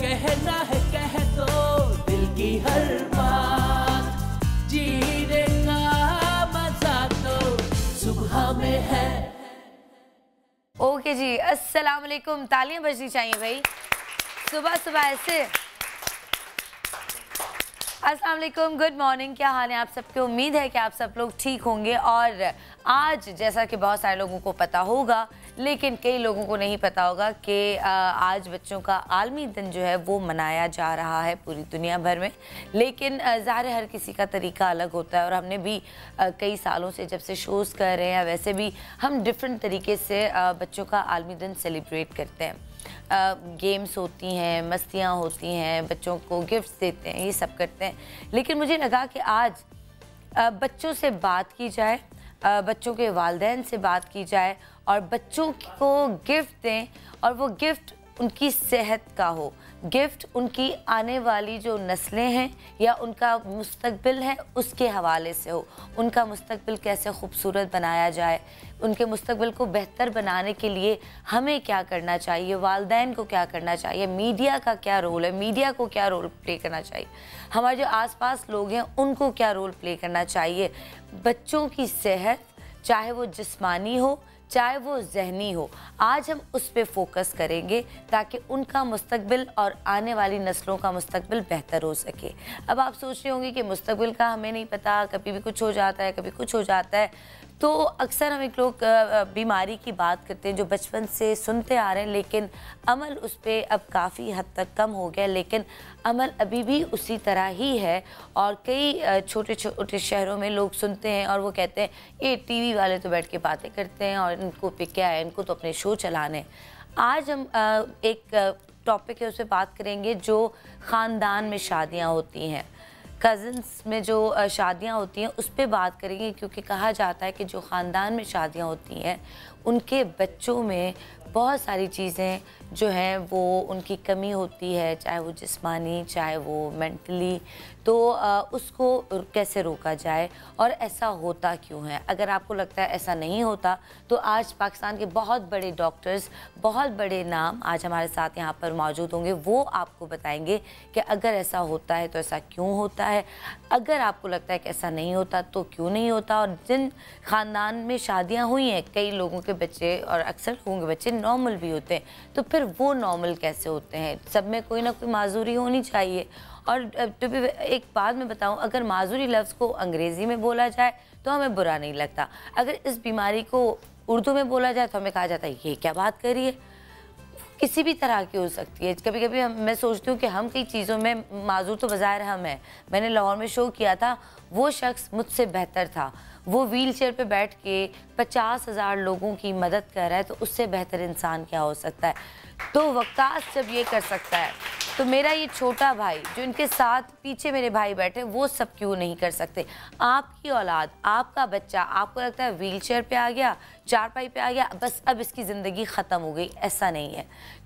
कहना है कह दो दिल की हर बात, जीने का मजा तो सुबह में है। ओके जी, अस्सलाम वालेकुम। तालियां बजनी चाहिए भाई, सुबह सुबह ऐसे। अस्सलाम वालेकुम, गुड मॉर्निंग, क्या हाल है आप सबके? उम्मीद है कि आप सब लोग ठीक होंगे। और आज जैसा कि बहुत सारे लोगों को पता होगा, लेकिन कई लोगों को नहीं पता होगा कि आज बच्चों का आलमी दिन जो है वो मनाया जा रहा है पूरी दुनिया भर में। लेकिन ज़ाहिर हर किसी का तरीका अलग होता है, और हमने भी कई सालों से जब से शोज़ कर रहे हैं, वैसे भी हम डिफरेंट तरीके से बच्चों का आलमी दिन सेलिब्रेट करते हैं। गेम्स होती हैं, मस्तियाँ होती हैं, बच्चों को गिफ्ट्स देते हैं, ये सब करते हैं। लेकिन मुझे लगा कि आज बच्चों से बात की जाए, बच्चों के वालिदैन से बात की जाए, और बच्चों को गिफ्ट दें, और वो गिफ्ट उनकी सेहत का हो, गिफ्ट उनकी आने वाली जो नस्लें हैं या उनका मुस्तकबिल है उसके हवाले से हो। उनका मुस्तकबिल कैसे खूबसूरत बनाया जाए, उनके मुस्तकबिल को बेहतर बनाने के लिए हमें क्या करना चाहिए, वालिदैन को क्या करना चाहिए, मीडिया का क्या रोल है, मीडिया को क्या रोल प्ले करना चाहिए, हमारे जो आसपास लोग हैं उनको क्या रोल प्ले करना चाहिए। बच्चों की सेहत, चाहे वो जिस्मानी हो चाहे वो ज़हनी हो, आज हम उस पे फोकस करेंगे ताकि उनका मुस्तकबिल और आने वाली नस्लों का मुस्तकबिल बेहतर हो सके। अब आप सोच रहे होंगे कि मुस्तकबिल का हमें नहीं पता, कभी भी कुछ हो जाता है, कभी कुछ हो जाता है। तो अक्सर हम एक लोग बीमारी की बात करते हैं जो बचपन से सुनते आ रहे हैं, लेकिन अमल उस पर अब काफ़ी हद तक कम हो गया, लेकिन अमल अभी भी उसी तरह ही है। और कई छोटे छोटे शहरों में लोग सुनते हैं और वो कहते हैं ये टीवी वाले तो बैठ के बातें करते हैं और इनको पे क्या है, इनको तो अपने शो चलाने। आज हम एक टॉपिक है उस पर बात करेंगे जो ख़ानदान में शादियां होती हैं, कज़न्स में जो शादियां होती हैं उस पर बात करेंगे, क्योंकि कहा जाता है कि जो ख़ानदान में शादियां होती हैं उनके बच्चों में बहुत सारी चीज़ें जो हैं वो उनकी कमी होती है, चाहे वो जिस्मानी चाहे वो मेंटली, तो उसको कैसे रोका जाए और ऐसा होता क्यों है। अगर आपको लगता है ऐसा नहीं होता तो आज पाकिस्तान के बहुत बड़े डॉक्टर्स, बहुत बड़े नाम आज हमारे साथ यहाँ पर मौजूद होंगे, वो आपको बताएंगे कि अगर ऐसा होता है तो ऐसा क्यों होता है, अगर आपको लगता है कि ऐसा नहीं होता तो क्यों नहीं होता। और जिन ख़ानदान में शादियाँ हुई हैं, कई लोगों के बच्चे और अक्सर लोगों के बच्चे नॉर्मल भी होते हैं, तो फिर वो नॉर्मल कैसे होते हैं। सब में कोई ना कोई माजूरी होनी चाहिए। और तो भी एक बात मैं बताऊं, अगर माजूरी लफ्ज़ को अंग्रेज़ी में बोला जाए तो हमें बुरा नहीं लगता, अगर इस बीमारी को उर्दू में बोला जाए तो हमें कहा जाता है ये क्या बात कर रही है। किसी भी तरह की हो सकती है। कभी कभी मैं सोचती हूँ कि हम कई चीज़ों में माजूर तो बज़ाहिर हम हैं। मैंने लाहौर में शो किया था, वो शख्स मुझसे बेहतर था, वो व्हील चेयर पर बैठ के 50,000 लोगों की मदद कर रहा है, तो उससे बेहतर इंसान क्या हो सकता है। तो वक्तास जब ये कर सकता है तो मेरा ये छोटा भाई जो इनके साथ पीछे मेरे भाई बैठे, वो सब क्यों नहीं कर सकते। आपकी औलाद, आपका बच्चा, आपको लगता है व्हील चेयर पर आ गया, चारपाई पे आ गया, बस अब इसकी ज़िंदगी ख़त्म हो गई, ऐसा नहीं है।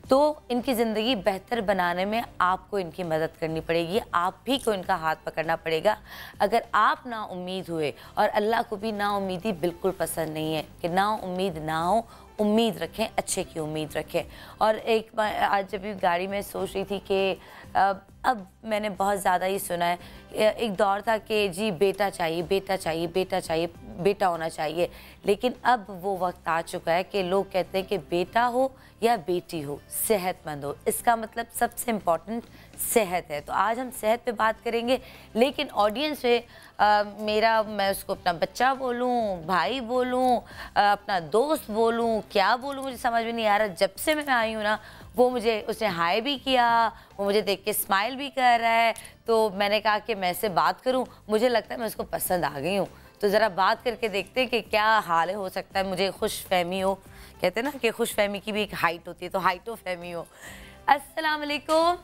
तो इनकी ज़िंदगी बेहतर बनाने में आपको इनकी मदद करनी पड़ेगी, आप भी को इनका हाथ पकड़ना पड़ेगा। अगर आप ना उम्मीद हुए, और अल्लाह को भी ना उम्मीदी बिल्कुल पसंद नहीं है कि ना उम्मीद ना हो, उम्मीद रखें, अच्छे की उम्मीद रखें। और एक बार आज जब भी गाड़ी में सोच रही थी कि अब मैंने बहुत ज़्यादा ही सुना है, एक दौर था कि जी बेटा चाहिए, बेटा चाहिए, बेटा चाहिए, बेटा होना चाहिए, लेकिन अब वो वक्त आ चुका है कि लोग कहते हैं कि बेटा हो या बेटी हो, सेहतमंद हो। इसका मतलब सबसे इम्पॉर्टेंट सेहत है। तो आज हम सेहत पे बात करेंगे, लेकिन ऑडियंस से मैं उसको अपना बच्चा बोलूं, भाई बोलूं, अपना दोस्त बोलूं, क्या बोलूं, मुझे समझ में नहीं आ रहा। जब से मैं आई हूँ ना, वो मुझे, उसने हाय भी किया, वो मुझे देख के स्माइल भी कर रहा है, तो मैंने कहा कि मैं इससे बात करूं, मुझे लगता है मैं उसको पसंद आ गई हूँ। तो ज़रा बात करके देखते हैं कि क्या हाल हो सकता है, मुझे खुश फहमी हो। कहते हैं ना कि खुश फहमी की भी एक हाइट होती है, तो हाइटो फहमी हो। अस्सलाम वालेकुम।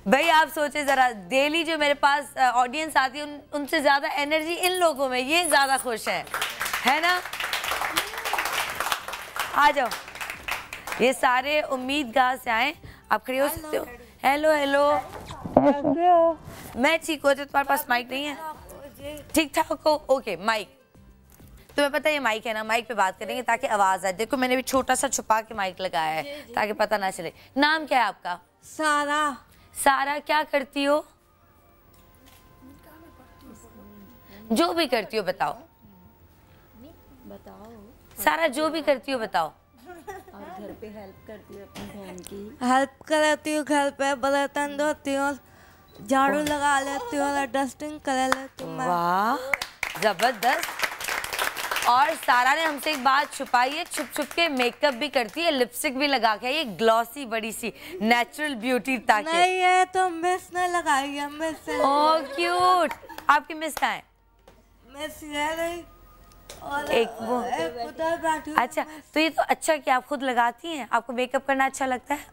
भाई आप सोचे ज़रा, डेली जो मेरे पास ऑडियंस आती है उनसे ज़्यादा एनर्जी इन लोगों में, ये ज़्यादा खुश है ना। आ जाओ, ये सारे उम्मीदगार से आए, आप खड़े हो सकते हो। हेलो हेलो, मैं ठीक हो, तुम्हारे पास माइक नहीं है? ठीक ठाक हो, ओके। माइक तुम्हें पता है ये माइक है ना, माइक पे बात करेंगे ताकि आवाज़ आए। देखो मैंने भी छोटा सा छुपा के माइक लगाया है ताकि पता ना चले। नाम क्या है आपका? सारा। सारा, क्या करती हो? जो भी करती हो बताओ। सारा जो भी करती हो बताओ। और घर पे हेल्प करती हूँ अपनी बहन की। हेल्प करती हूँ, घर पे बर्तन धोती हूँ, झाड़ू लगा लेती हूँ और डस्टिंग कर लेती हूँ। वाह, जबरदस्त। और सारा ने हमसे एक बात छुपाई है, छुप छुप के मेकअप भी करती है, लिपस्टिक भी लगा के, ये ग्लॉसी बड़ी सी नेचुरल ब्यूटी। ताकि नहीं, ये तो मिस ने लगाई है, मिस। ओह क्यूट। आपकी मिस कहाँ है? मिस ये रही और एक वो उधर बैठी। अच्छा, तो ये तो अच्छा कि आप खुद लगाती हैं। आपको मेकअप करना अच्छा लगता है?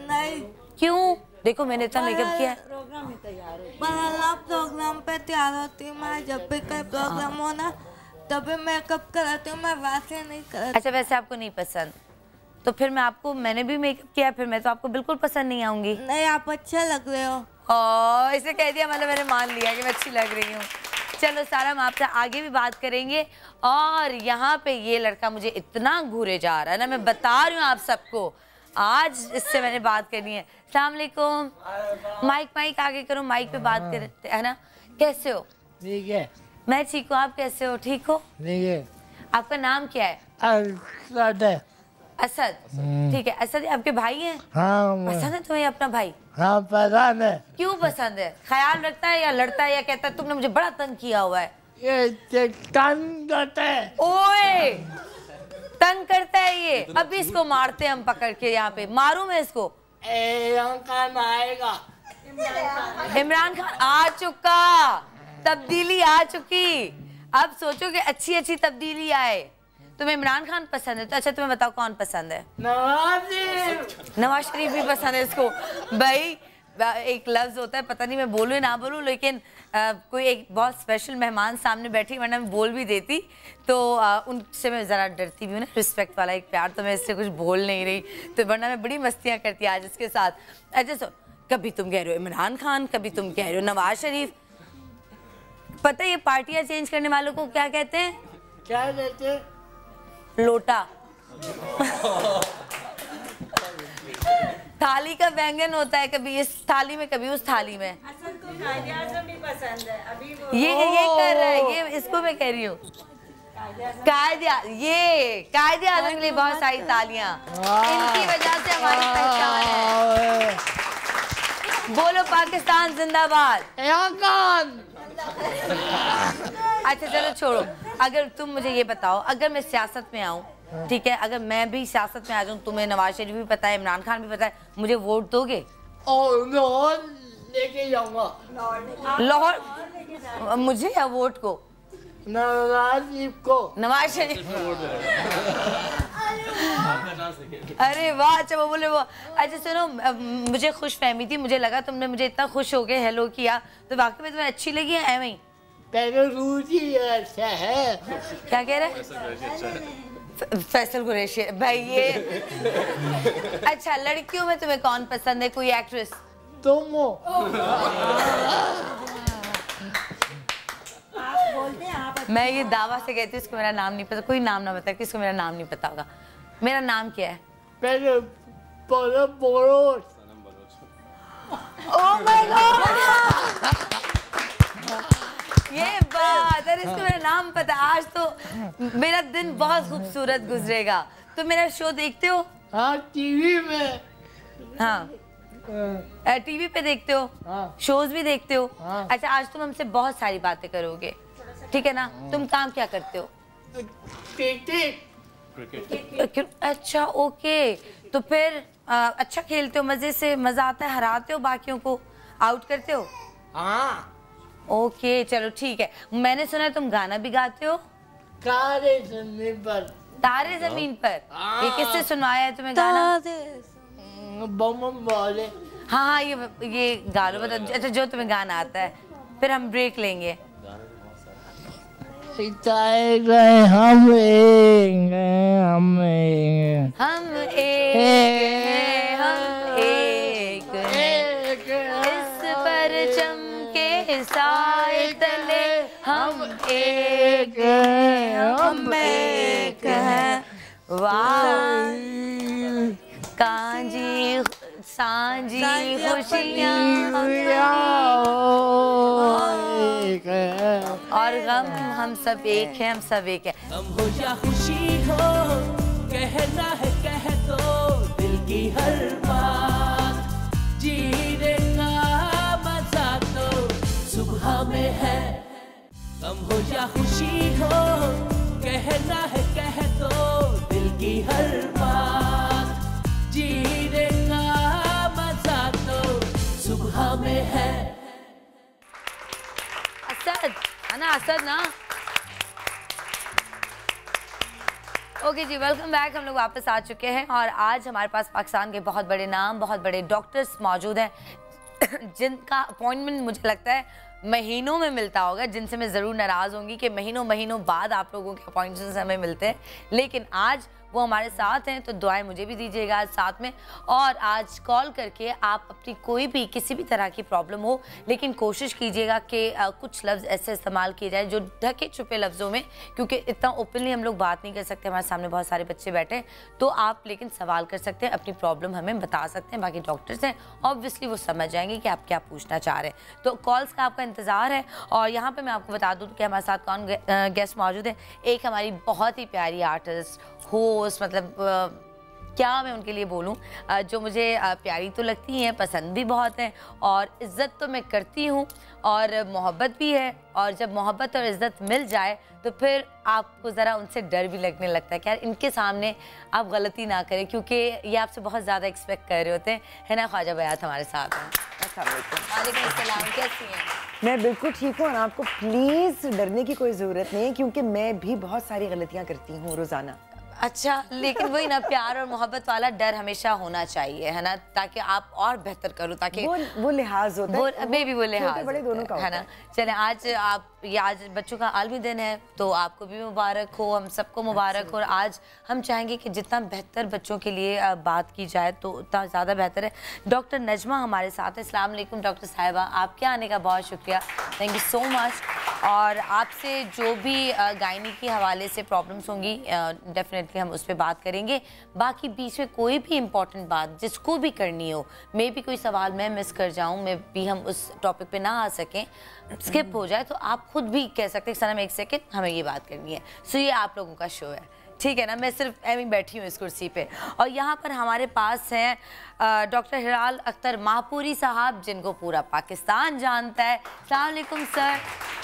नहीं। क्यों? देखो मैंने इतना मेकअप किया है। प्रोग्राम में तैयार हो, प्रोग्राम पे तैयार होती हूँ मैं। जब भी कोई प्रोग्राम हो ना तभी मेकअप कराती हूँ, मैं वैसे नहीं कराती। अच्छा, वैसे आपको नहीं पसंद? तो फिर मैंने भी मेकअप किया, फिर मैं तो आपको बिल्कुल पसंद नहीं आऊंगी। नहीं, आप अच्छे लग रहे हो। ओह, इसे कह दिया मतलब मैंने मान लिया कि मैं अच्छी लग रही हूँ। चलो सारा, हम आपसे आगे भी बात करेंगे। और यहाँ पे ये लड़का मुझे इतना घूरे जा रहा है ना, मैं बता रही हूँ आप सबको, आज इससे मैंने बात करनी है। अस्सलाम वालेकुम। माइक आगे करो, माइक पे बात करते है ना। कैसे हो? ठीक है। मैं ठीक हूँ, आप कैसे हो? ठीक हो? ठीक है। आपका नाम क्या है? असद। असद, ठीक है। असद आपके भाई हैं? हाँ। पसंद है तुम्हें अपना भाई? हाँ पसंद है। क्यों पसंद है? ख्याल रखता है या लड़ता है या कहता है तुमने मुझे बड़ा तंग किया हुआ है? ये तंग करता है। ओए, तंग करता है ये। अभी इसको मारते हैं हम पकड़ के। यहाँ पे मारूं मैं इसको? इमरान खान आएगा। इमरान खान आ चुका, तब्दीली आ चुकी। अब सोचो कि अच्छी अच्छी तब्दीली आए। तुम्हें इमरान खान पसंद है, तो अच्छा तुम्हें बताओ कौन पसंद है? नवाज शरीफ भी पसंद है इसको। भाई एक लफ्ज़ होता है, पता नहीं मैं बोलूँ ना बोलूँ, लेकिन कोई एक बहुत स्पेशल मेहमान सामने बैठी, वरना मैं बोल भी देती, तो उनसे मैं ज़रा डरती भी हूँ ना, रिस्पेक्ट वाला एक प्यार, तो मैं इससे कुछ बोल नहीं रही, तो वरना मैं बड़ी मस्तियाँ करती आज इसके साथ। अच्छा सो, कभी तुम कह रहे हो इमरान खान, कभी तुम कह रहे हो नवाज शरीफ। पता है ये पार्टियाँ चेंज करने वालों को क्या कहते हैं? क्या कहते हैं? लोटा। थाली का व्यंजन होता है, कभी इस थाली में कभी उस थाली में। असल को कायदे-ए-आज़म भी पसंद है, अभी वो ये कर रहा है, ये इसको मैं कह रही हूँ कायदे-आज़म के लिए बहुत सारी तालियां, इनकी वजह से हमारी पहचान है। बोलो पाकिस्तान जिंदाबाद। अच्छा चलो छोड़ो, अगर तुम मुझे ये बताओ, अगर मैं सियासत में आऊँ, ठीक है, अगर मैं भी सियासत में आ जाऊँ, तुम्हें नवाज शरीफ भी पता है, इमरान खान भी पता है, मुझे वोट दोगे? लाहौर लेके जाऊंगा। लाहौर मुझे या वोट को? नवाज शरीफ को। नवाज शरीफ। अरे वाह, अच्छा वो बोले वो। अच्छा सुनो, मुझे खुश फहमी थी, मुझे लगा तुमने मुझे इतना खुश होके हेलो किया, तो वाकई में तुम्हें अच्छी लगी है एवं ही? पहले रूसी अच्छा है। क्या कह रहे? फैसल कुरैशी भाई ये। अच्छा लड़कियों में तुम्हें कौन पसंद है, कोई एक्ट्रेस? तुम हो। मैं ये दावा से कहती हूँ, इसको मेरा नाम नहीं पता, कोई नाम ना बता, किसको मेरा नाम नहीं पता होगा। मेरा नाम क्या है? पहले बोलो। ओह माय गॉड, ये बात, अरे इसको मेरा नाम पता। आज तो मेरा दिन बहुत खूबसूरत गुजरेगा। तो मेरा शो देखते हो? हाँ टीवी में। हाँ टीवी पे देखते हो? हाँ। शोज भी देखते हो? हाँ। अच्छा आज तुम हमसे बहुत सारी बातें करोगे, ठीक है ना? तुम काम क्या करते हो? क्रिकेट। अच्छा ओके, तो फिर अच्छा खेलते हो, मजे से, मजा आता है, हराते हो बाकियों को, आउट करते हो? हाँ। ओके चलो ठीक है। मैंने सुना है तुम गाना भी गाते हो? तारे जमीन पर। तारे जमीन पर? ये किससे सुनवाया है तुम्हें गाना? बम बोले। हाँ हाँ ये गा लो, बताओ। अच्छा जो तुम्हें गाना आता है, फिर हम ब्रेक लेंगे। हम एक इस परचम के साए तले हम एक हैं। वाह कांजी सांझी खुशियाँ और गम हम सब एक हैं, हम सब एक हैं। गम हो या खुशी हो, कहना है कह दो दिल की हर बात। जीने का मजा तो सुबह में है। गम हो या खुशी हो, कहना है कह दो दिल की हर बात। जीने का मजा तो सुबह में है। असद ना, असद ना। ओके जी, वेलकम बैक। हम लोग वापस आ चुके हैं और आज हमारे पास पाकिस्तान के बहुत बड़े नाम, बहुत बड़े डॉक्टर्स मौजूद हैं जिनका अपॉइंटमेंट मुझे लगता है महीनों में मिलता होगा, जिनसे मैं ज़रूर नाराज़ होंगी कि महीनों बाद आप लोगों के अपॉइंटमेंट्स हमें मिलते हैं, लेकिन आज वो हमारे साथ हैं, तो दुआएं मुझे भी दीजिएगा आज साथ में। और आज कॉल करके आप अपनी कोई भी किसी भी तरह की प्रॉब्लम हो, लेकिन कोशिश कीजिएगा कि कुछ लफ्ज़ ऐसे इस्तेमाल किए जाए जो ढके छुपे लफ्ज़ों में, क्योंकि इतना ओपनली हम लोग बात नहीं कर सकते, हमारे सामने बहुत सारे बच्चे बैठे हैं, तो आप लेकिन सवाल कर सकते हैं, अपनी प्रॉब्लम हमें बता सकते हैं। बाकी डॉक्टर्स हैं, ऑब्वियसली वो समझ जाएंगे कि आप क्या पूछना चाह रहे हैं। तो कॉल्स का आपका इंतज़ार है। और यहाँ पर मैं आपको बता दूँ कि हमारे साथ कौन गेस्ट मौजूद है। एक हमारी बहुत ही प्यारी आर्टिस्ट, होस्ट, मतलब क्या मैं उनके लिए बोलूं, जो मुझे प्यारी तो लगती हैं, पसंद भी बहुत है और इज़्ज़त तो मैं करती हूं और मोहब्बत भी है। और जब मोहब्बत और इज़्ज़त मिल जाए तो फिर आपको ज़रा उनसे डर भी लगने लगता है कि यार इनके सामने आप गलती ना करें, क्योंकि ये आपसे बहुत ज़्यादा एक्सपेक्ट कर रहे होते हैं। है ना ख्वाजा बयात हमारे साथ हैं। वालेकुम अस्सलाम, कैसी हैं? मैं बिल्कुल ठीक हूँ और आपको प्लीज़ डरने की कोई ज़रूरत नहीं है, क्योंकि मैं भी बहुत सारी गलतियाँ करती हूँ रोज़ाना। अच्छा, लेकिन वही ना, प्यार और मोहब्बत वाला डर हमेशा होना चाहिए, है ना, ताकि आप और बेहतर करो, ताकि वो लिहाज होता है, वो लिहाज बड़े दोनों का है ना। चले, आज बच्चों का आलमी दिन है, तो आपको भी मुबारक हो, हम सबको मुबारक हो। और आज हम चाहेंगे कि जितना बेहतर बच्चों के लिए बात की जाए तो उतना ज़्यादा बेहतर है। डॉक्टर नजमा हमारे साथ है। अस्सलाम वालेकुम डॉक्टर साहिबा, आपके आने का बहुत शुक्रिया, थैंक यू सो मच। और आपसे जो भी गायनी के हवाले से प्रॉब्लम्स होंगी डेफिनेटली हम उस पर बात करेंगे। बाकी बीच में कोई भी इम्पोर्टेंट बात जिसको भी करनी हो, मे भी कोई सवाल मैं मिस कर जाऊँ, मे भी हम उस टॉपिक पे ना आ सकें, स्किप हो जाए, तो आप खुद भी कह सकते हैं सनम एक सेकेंड हमें ये बात करनी है। सो ये आप लोगों का शो है, ठीक है ना। मैं सिर्फ एम ही बैठी हूँ इस कुर्सी पे। और यहाँ पर हमारे पास हैं डॉक्टर हिलाल अख्तर माहपुरी साहब, जिनको पूरा पाकिस्तान जानता है। अस्सलाम वालेकुम सर,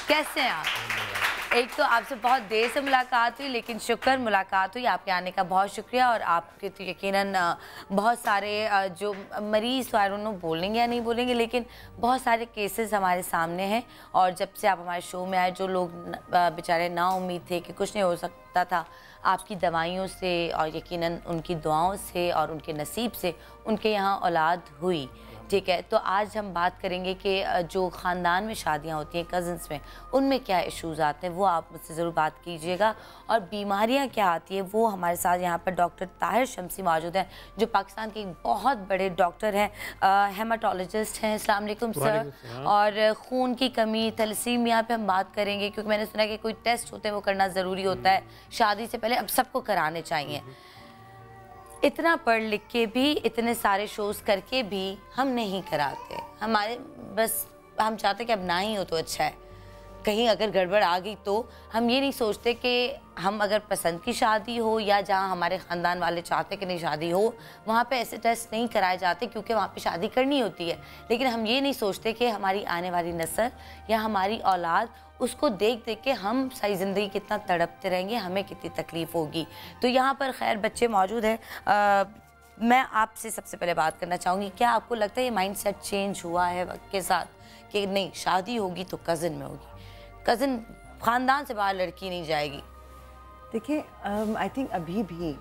कैसे हैं आप? एक तो आपसे बहुत देर से मुलाकात हुई, लेकिन शुक्र मुलाकात हुई। आपके आने का बहुत शुक्रिया। और आपके तो यकीनन बहुत सारे जो मरीज़, तो आई डोंट नो बोलेंगे या नहीं बोलेंगे, लेकिन बहुत सारे केसेस हमारे सामने हैं। और जब से आप हमारे शो में आए, जो लोग बेचारे ना उम्मीद थे कि कुछ नहीं हो सकता था, आपकी दवाइयों से और यकीनन उनकी दुआओं से और उनके नसीब से उनके यहाँ औलाद हुई, ठीक है। तो आज हम बात करेंगे कि जो ख़ानदान में शादियां होती हैं, कज़न्स में, उनमें क्या इश्यूज़ आते हैं, वो आप मुझसे ज़रूर बात कीजिएगा। और बीमारियां क्या आती हैं, वो हमारे साथ यहाँ पर डॉक्टर ताहिर शम्सी मौजूद हैं, जो पाकिस्तान के एक बहुत बड़े डॉक्टर हैं, हेमाटोलॉजिस्ट हैं। अस्सलाम वालेकुम सर। और खून की कमी, थैलेसीमिया पे हम बात करेंगे, क्योंकि मैंने सुना कि कोई टेस्ट होते हैं वो करना ज़रूरी होता है शादी से पहले, अब सबको कराने चाहिए। इतना पढ़ लिख के भी, इतने सारे शोज़ करके भी हम नहीं कराते। हमारे बस हम चाहते कि अब ना ही हो तो अच्छा है। कहीं अगर गड़बड़ आ गई तो हम ये नहीं सोचते कि हम अगर पसंद की शादी हो या जहाँ हमारे ख़ानदान वाले चाहते कि नहीं शादी हो, वहाँ पे ऐसे टेस्ट नहीं कराए जाते, क्योंकि वहाँ पे शादी करनी होती है। लेकिन हम ये नहीं सोचते कि हमारी आने वाली नस्ल या हमारी औलाद, उसको देख देख के हम सारी ज़िंदगी कितना तड़पते रहेंगे, हमें कितनी तकलीफ़ होगी। तो यहाँ पर खैर बच्चे मौजूद हैं। मैं आपसे सबसे पहले बात करना चाहूँगी, क्या आपको लगता है ये माइंड सेट चेंज हुआ है वक्त के साथ कि नहीं शादी होगी तो कज़न में होगी, कज़न ख़ानदान से बाहर लड़की नहीं जाएगी? देखिए, आई थिंक अभी भी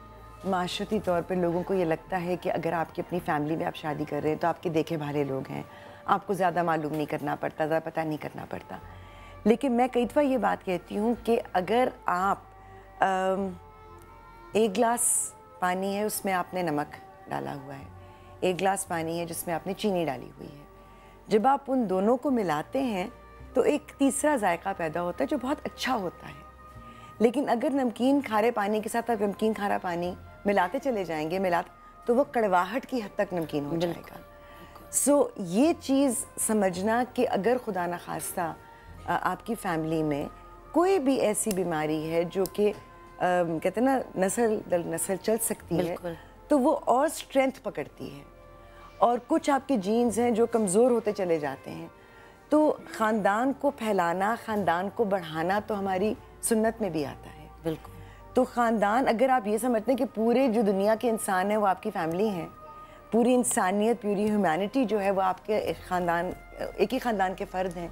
माशरती तौर पे लोगों को ये लगता है कि अगर आपकी अपनी फैमिली में आप शादी कर रहे हैं तो आपके देखे भाले लोग हैं, आपको ज़्यादा मालूम नहीं करना पड़ता, ज़्यादा पता नहीं करना पड़ता। लेकिन मैं कई दफ़ा ये बात कहती हूँ कि अगर आप एक गिलास पानी है, उसमें आपने नमक डाला हुआ है, एक गिलास पानी है जिसमें आपने चीनी डाली हुई है, जब आप उन दोनों को मिलाते हैं तो एक तीसरा जायका पैदा होता है जो बहुत अच्छा होता है। लेकिन अगर नमकीन खारे पानी के साथ आप नमकीन खारा पानी मिलाते चले जाएंगे तो वो कड़वाहट की हद तक नमकीन हो जाएगा। सो ये चीज़ समझना कि अगर खुदा न खास्ता आपकी फैमिली में कोई भी ऐसी बीमारी है जो कि कहते हैं ना नस्ल दर नस्ल चल सकती है, तो वो और स्ट्रेंथ पकड़ती है। और कुछ आपके जीन्स हैं जो कमज़ोर होते चले जाते हैं, तो ख़ानदान को फैलाना, ख़ानदान को बढ़ाना तो हमारी सुन्नत में भी आता है। बिल्कुल। तो ख़ानदान, अगर आप ये समझते हैं कि पूरे जो दुनिया के इंसान हैं वो आपकी फैमिली हैं, पूरी इंसानियत, पूरी ह्यूमैनिटी जो है वो आपके एक ही ख़ानदान के फ़र्द हैं,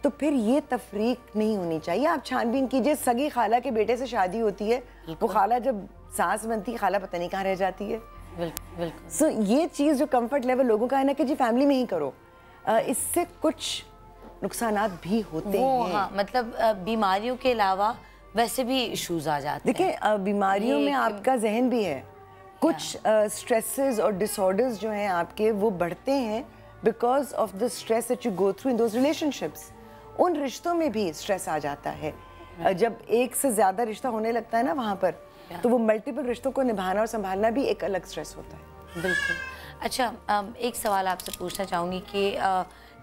तो फिर ये तफरीक नहीं होनी चाहिए। आप छानबीन कीजिए, सगी खाला के बेटे से शादी होती है, वो खाला जब सास बनती है, खाला पता नहीं कहाँ रह जाती है। बिल्कुल। सो ये चीज़ जो कंफर्ट लेवल लोगों का है ना कि जी फैमिली में ही करो, इससे कुछ नुकसानात भी होते हैं। हाँ, मतलब बीमारियों के अलावा वैसे भी इश्यूज आ जाते हैं। देखिए, बीमारियों में आपका जहन भी है, कुछ स्ट्रेसेस और डिसऑर्डर्स जो हैं आपके, वो बढ़ते हैं because of the stress that you go through in those relationships. उन रिश्तों में भी स्ट्रेस आ जाता है। जब एक से ज़्यादा रिश्ता होने लगता है ना वहाँ पर, तो वो मल्टीपल रिश्तों को निभाना और संभालना भी एक अलग स्ट्रेस होता है। बिल्कुल। अच्छा, एक सवाल आपसे पूछना चाहूँगी कि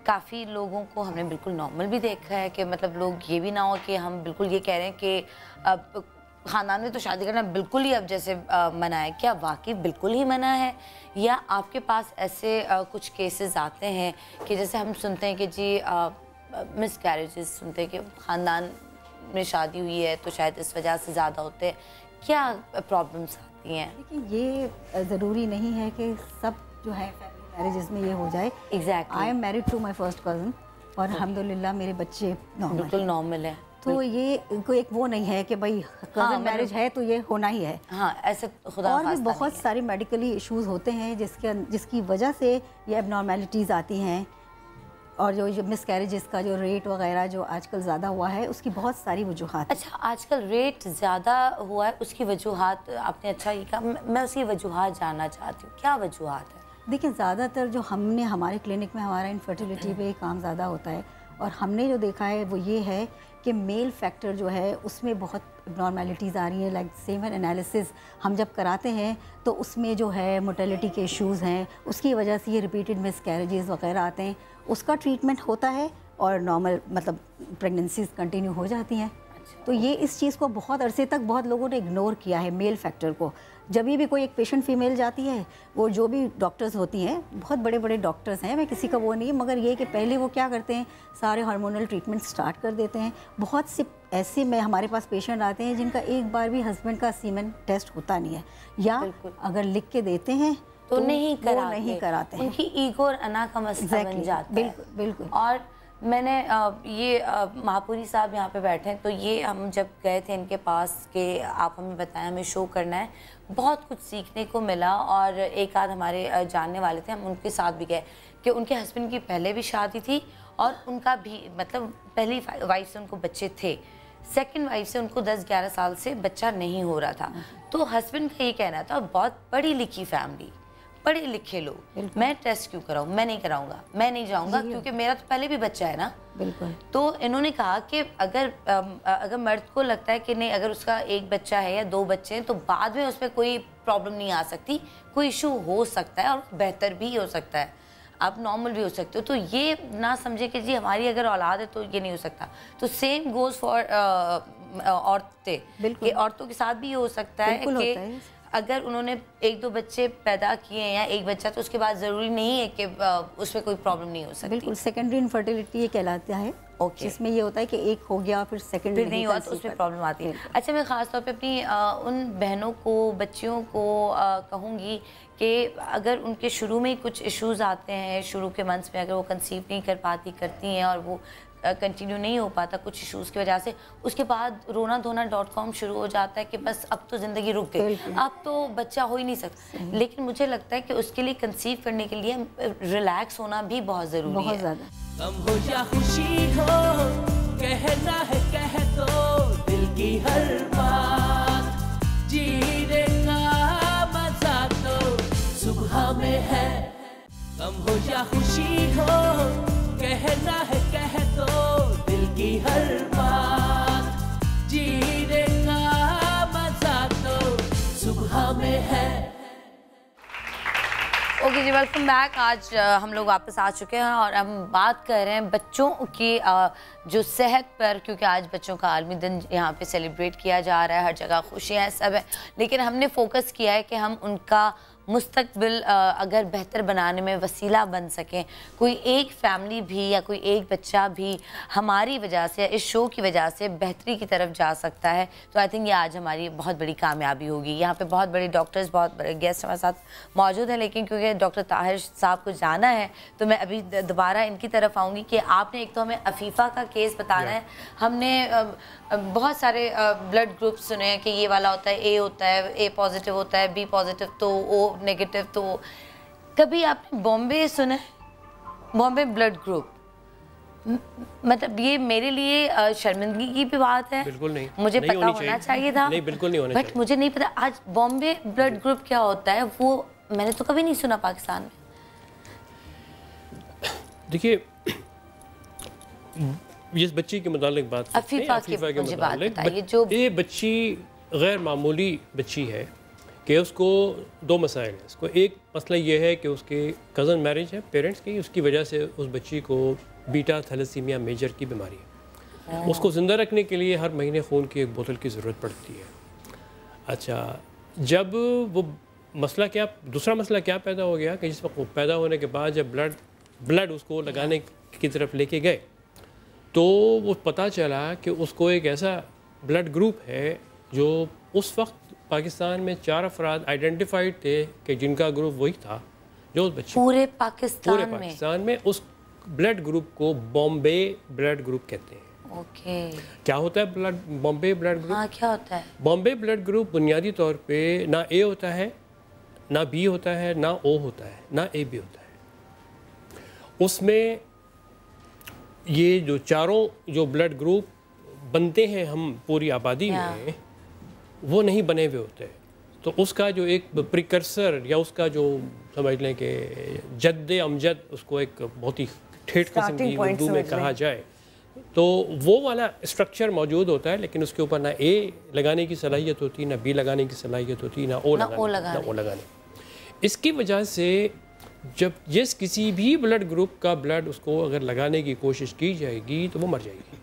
काफ़ी लोगों को हमने बिल्कुल नॉर्मल भी देखा है कि मतलब लोग ये भी ना हो कि हम बिल्कुल ये कह रहे हैं कि अब ख़ानदान में तो शादी करना बिल्कुल ही अब जैसे मना है। क्या वाकई बिल्कुल ही मना है, या आपके पास ऐसे कुछ केसेस आते हैं कि जैसे हम सुनते हैं कि जी मिस कैरेजेस सुनते हैं कि ख़ानदान में शादी हुई है तो शायद इस वजह से ज़्यादा होते हैं, क्या प्रॉब्लम्स आती हैं? देखिए, ये ज़रूरी नहीं है कि सब जो है फैमिली मैरिजेस में ये हो जाए। Exactly. I am married to my first cousin, और अल्हम्दुलिल्लाह मेरे बच्चे बिल्कुल नॉर्मल है। तो ये कोई एक वो नहीं है कि भाई कज़न मैरिज है तो ये होना ही है। हाँ, ऐसे खुदा और भी बहुत सारे मेडिकली इश्यूज होते हैं जिसकी वजह से ये एबनॉर्मेलिटीज़ आती हैं, और जो मिसकैरेजेस का जो रेट वगैरह जो आजकल ज़्यादा हुआ है उसकी बहुत सारी वजूहात। अच्छा, आजकल रेट ज़्यादा हुआ है, उसकी वजूहात आपने अच्छा ही कहा, मैं उसकी वजूहात जानना चाहती हूँ, क्या वजूहात है? देखिए, ज़्यादातर जो हमने हमारे क्लिनिक में हमारा इनफर्टिलिटी पे काम ज़्यादा होता है, और हमने जो देखा है वो ये है कि मेल फैक्टर जो है उसमें बहुत नॉर्मेलिटीज़ आ रही हैं। लाइक सेमन एनालिसिस हम जब कराते हैं तो उसमें जो है मोर्टेलिटी के इश्यूज़ हैं, उसकी वजह से ये रिपीटेड मिसकैरेजेस वगैरह आते हैं, उसका ट्रीटमेंट होता है और नॉर्मल मतलब प्रेगनेंसीज कंटिन्यू हो जाती हैं। तो ये इस चीज़ को बहुत अरसे तक बहुत लोगों ने इग्नोर किया है, मेल फैक्टर को। जब भी कोई एक पेशेंट फीमेल जाती है, वो जो भी डॉक्टर्स होती हैं, बहुत बड़े बड़े डॉक्टर्स हैं, मैं किसी का वो नहीं, मगर ये कि पहले वो क्या करते हैं, सारे हार्मोनल ट्रीटमेंट स्टार्ट कर देते हैं। बहुत से ऐसे में हमारे पास पेशेंट आते हैं जिनका एक बार भी हस्बैंड का सीमेन टेस्ट होता नहीं है, या अगर लिख के देते हैं तो नहीं कराते हैं। उनकी ईगो और अना का मसला बन जाता है। बिल्कुल। और मैंने ये महापुरी साहब यहाँ पे बैठे हैं, तो ये हम जब गए थे इनके पास कि आप हमें बताएं, हमें शो करना है, बहुत कुछ सीखने को मिला। और एक आध हमारे जानने वाले थे, हम उनके साथ भी गए कि उनके हस्बैंड की पहले भी शादी थी और उनका भी मतलब पहली वाइफ से उनको बच्चे थे, सेकंड वाइफ से उनको 10-11 साल से बच्चा नहीं हो रहा था। तो हस्बैंड का ये कहना था, बहुत पढ़ी लिखी फैमिली, पढ़े लिखे लोग, मैं टेस्ट क्यों कराऊं, मैं नहीं कराऊंगा, मैं नहीं जाऊंगा, क्योंकि मेरा तो पहले भी बच्चा है ना। बिल्कुल। तो इन्होंने कहा कि अगर मर्द को लगता है कि नहीं, अगर उसका एक बच्चा है या 2 बच्चे हैं तो बाद में उसमें कोई प्रॉब्लम नहीं आ सकती, कोई इशू हो सकता है और बेहतर भी हो सकता है, आप नॉर्मल भी हो सकते हो। तो ये ना समझे कि जी हमारी अगर औलाद है तो ये नहीं हो सकता। तो सेम गोज फॉर औरतें, कि औरतों के साथ भी ये हो सकता है कि अगर उन्होंने 1-2 बच्चे पैदा किए हैं या एक बच्चा, तो उसके बाद ज़रूरी नहीं है कि उसमें कोई प्रॉब्लम नहीं हो सकती। बिल्कुल, सेकेंडरी इनफर्टिलिटी ये कहलाता है। जिसमें ये होता है कि एक हो गया फिर सेकेंड नहीं हुआ तो उसमें प्रॉब्लम आती है। अच्छा, मैं ख़ास तौर पे अपनी उन बहनों को, बच्चियों को कहूँगी कि अगर उनके शुरू में कुछ इश्यूज़ आते हैं, शुरू के मंथ्स में अगर वो कंसीव नहीं कर पाती, करती हैं और वो कंटिन्यू नहीं हो पाता कुछ इश्यूज़ की वजह से, उसके बाद रोना धोना .com शुरू हो जाता है कि बस अब तो ज़िंदगी रुक गई, अब तो बच्चा हो ही नहीं सकता। लेकिन मुझे लगता है कि उसके लिए कंसीव करने के लिए रिलैक्स होना भी बहुत ज़रूरी है। बहुत ज़्यादा। गम हो या खुशी हो, कहना है कह दो दिल की हर बात, जीने का मजा तो सुबह में है। गम हो या खुशी हो, कहना है कह दो दिल की हर बात, जीने का मजा तो सुबह में है। ओके जी, वेलकम बैक। आज हम लोग वापस आ चुके हैं और हम बात कर रहे हैं बच्चों की जो सेहत पर, क्योंकि आज बच्चों का आलमी दिन यहाँ पे सेलिब्रेट किया जा रहा है, हर जगह खुशियाँ हैं, सब है, लेकिन हमने फोकस किया है कि हम उनका मुस्तकबिल अगर बेहतर बनाने में वसीला बन सकें, कोई एक फैमिली भी या कोई एक बच्चा भी हमारी वजह से, इस शो की वजह से बेहतरी की तरफ जा सकता है। तो आई थिंक ये आज हमारी बहुत बड़ी कामयाबी होगी। यहाँ पे बहुत बड़े डॉक्टर्स, बहुत बड़े गेस्ट हमारे साथ मौजूद हैं, लेकिन क्योंकि डॉक्टर ताहिर साहब को जाना है तो मैं अभी दोबारा इनकी तरफ आऊँगी कि आपने एक तो हमें अफीफ़ा का केस बताना है। हमने बहुत सारे ब्लड ग्रुप सुने हैं कि ये वाला होता है, ए होता है, ए पॉजिटिव होता है, बी पॉजिटिव तो ओ नेगेटिव। तो कभी आपने बॉम्बे सुना है, बॉम्बे ब्लड ग्रुप? मतलब ये मेरे लिए शर्मिंदगी की भी बात है। बिल्कुल नहीं, मुझे नहीं पता होना चाहिए था। नहीं, बिल्कुल नहीं होना चाहिए। बट मुझे नहीं पता आज बॉम्बे ब्लड ग्रुप क्या होता है, वो मैंने तो कभी नहीं सुना पाकिस्तान में। देखिए, जिस बच्ची के मुतालिक बात करते हैं, अफीफा के मुतालिक, ये बच्ची गैर मामूली बच्ची है कि उसको 2 मसाइल हैं। उसको एक मसला ये है कि उसके कज़न मैरिज है पेरेंट्स की, उसकी वजह से उस बच्ची को बीटा थैलेसीमिया मेजर की बीमारी है। उसको ज़िंदा रखने के लिए हर महीने खून की एक बोतल की ज़रूरत पड़ती है। अच्छा, जब वो मसला क्या, दूसरा मसला क्या पैदा हो गया कि जिस वक्त वो पैदा होने के बाद जब ब्लड उसको लगाने की तरफ लेके गए तो वो पता चला कि उसको एक ऐसा ब्लड ग्रुप है जो उस वक्त पाकिस्तान में 4 अफराद आइडेंटिफाइड थे कि जिनका ग्रुप वही था जो उस बच्चे पूरे पाकिस्तान में उस ब्लड ग्रुप को बॉम्बे ब्लड ग्रुप कहते हैं। ओके। क्या होता है ब्लड बॉम्बे ब्लड ग्रुप? हाँ, क्या होता है? बॉम्बे ब्लड ग्रुप बुनियादी तौर पे ना ए होता है, ना बी होता है, ना ओ होता है, ना ए बी होता है। उसमें ये जो चारों जो ब्लड ग्रुप बनते हैं हम पूरी आबादी में, वो नहीं बने हुए होते। तो उसका जो एक प्रिकर्सर या उसका जो समझ लें कि जद्द अमजद, उसको एक बहुत ही ठेठ किस्म की उर्दू में कहा जाए, तो वो वाला स्ट्रक्चर मौजूद होता है, लेकिन उसके ऊपर ना ए लगाने की सलाहियत होती, ना बी लगाने की सलाहियत होती, ना ओ लगाने। इसकी वजह से जब जिस किसी भी ब्लड ग्रुप का ब्लड उसको अगर लगाने की कोशिश की जाएगी तो वो मर जाएगी।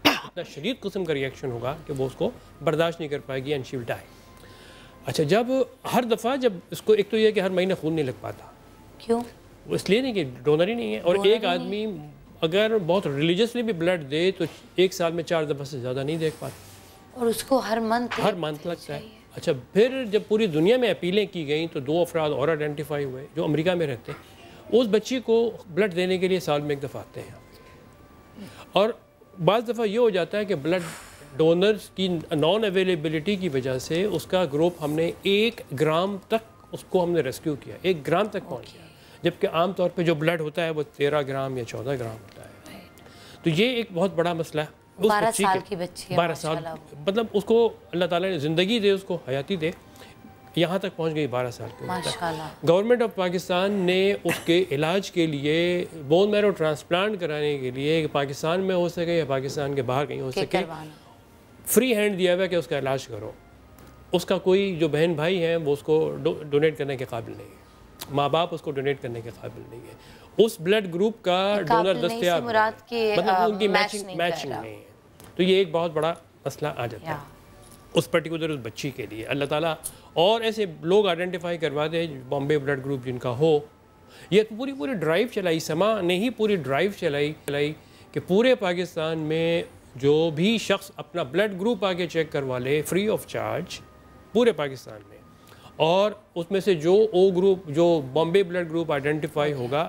इतना शदीद किस्म का रिएक्शन होगा कि वो उसको बर्दाश्त नहीं कर पाएगी एंड शी विल डाई। अच्छा, जब हर दफ़ा जब इसको, एक तो ये कि हर महीने खून नहीं लग पाता। क्यों? वो इसलिए नहीं कि डोनर ही नहीं है, और एक आदमी अगर बहुत रिलीजियसली भी ब्लड दे तो एक साल में 4 दफ़ा से ज़्यादा नहीं देख पाता, और उसको हर मंथ लगता है। अच्छा, फिर जब पूरी दुनिया में अपीलें की गई तो 2 अफराद और आइडेंटिफाई हुए जो अमेरिका में रहते हैं। उस बच्ची को ब्लड देने के लिए साल में 1 दफ़ा आते हैं, और बाज़ दफ़ा ये हो जाता है कि ब्लड डोनर्स की नॉन अवेलेबिलिटी की वजह से उसका ग्रुप हमने 1 ग्राम तक उसको हमने रेस्क्यू किया, 1 ग्राम तक पहुँच गया, जबकि आम तौर पे जो ब्लड होता है वो 13 ग्राम या 14 ग्राम होता है। तो ये एक बहुत बड़ा मसला है। 12 साल की बच्ची है, 12 साल, मतलब उसको अल्लाह ताला ने ज़िंदगी दे, उसको हयाती दे, यहाँ तक पहुँच गई 12 साल की। माशाल्लाह। गवर्नमेंट ऑफ पाकिस्तान ने उसके इलाज के लिए बोन मैरो ट्रांसप्लांट कराने के लिए पाकिस्तान में हो सके या पाकिस्तान के बाहर कहीं हो सके, फ्री हैंड दिया हुआ कि उसका इलाज करो। उसका कोई जो बहन भाई हैं वो उसको डोनेट करने के काबिल नहीं है, माँ बाप उसको डोनेट करने के काबिल नहीं है, उस ब्लड ग्रुप का डोनर दस्तयाब, मतलब उनकी मैचिंग नहीं है। तो ये एक बहुत बड़ा मसला आ जाता है उस पर्टिकुलर उस बच्ची के लिए। अल्लाह ताला और ऐसे लोग आइडेंटिफाई करवा दे बॉम्बे ब्लड ग्रुप जिनका हो। ये पूरी ड्राइव चलाई, समा ने ही पूरी ड्राइव चलाई कि पूरे पाकिस्तान में जो भी शख्स अपना ब्लड ग्रुप आके चेक करवा ले फ्री ऑफ चार्ज पूरे पाकिस्तान में, और उसमें से जो ओ ग्रुप, जो बॉम्बे ब्लड ग्रुप आइडेंटिफाई होगा,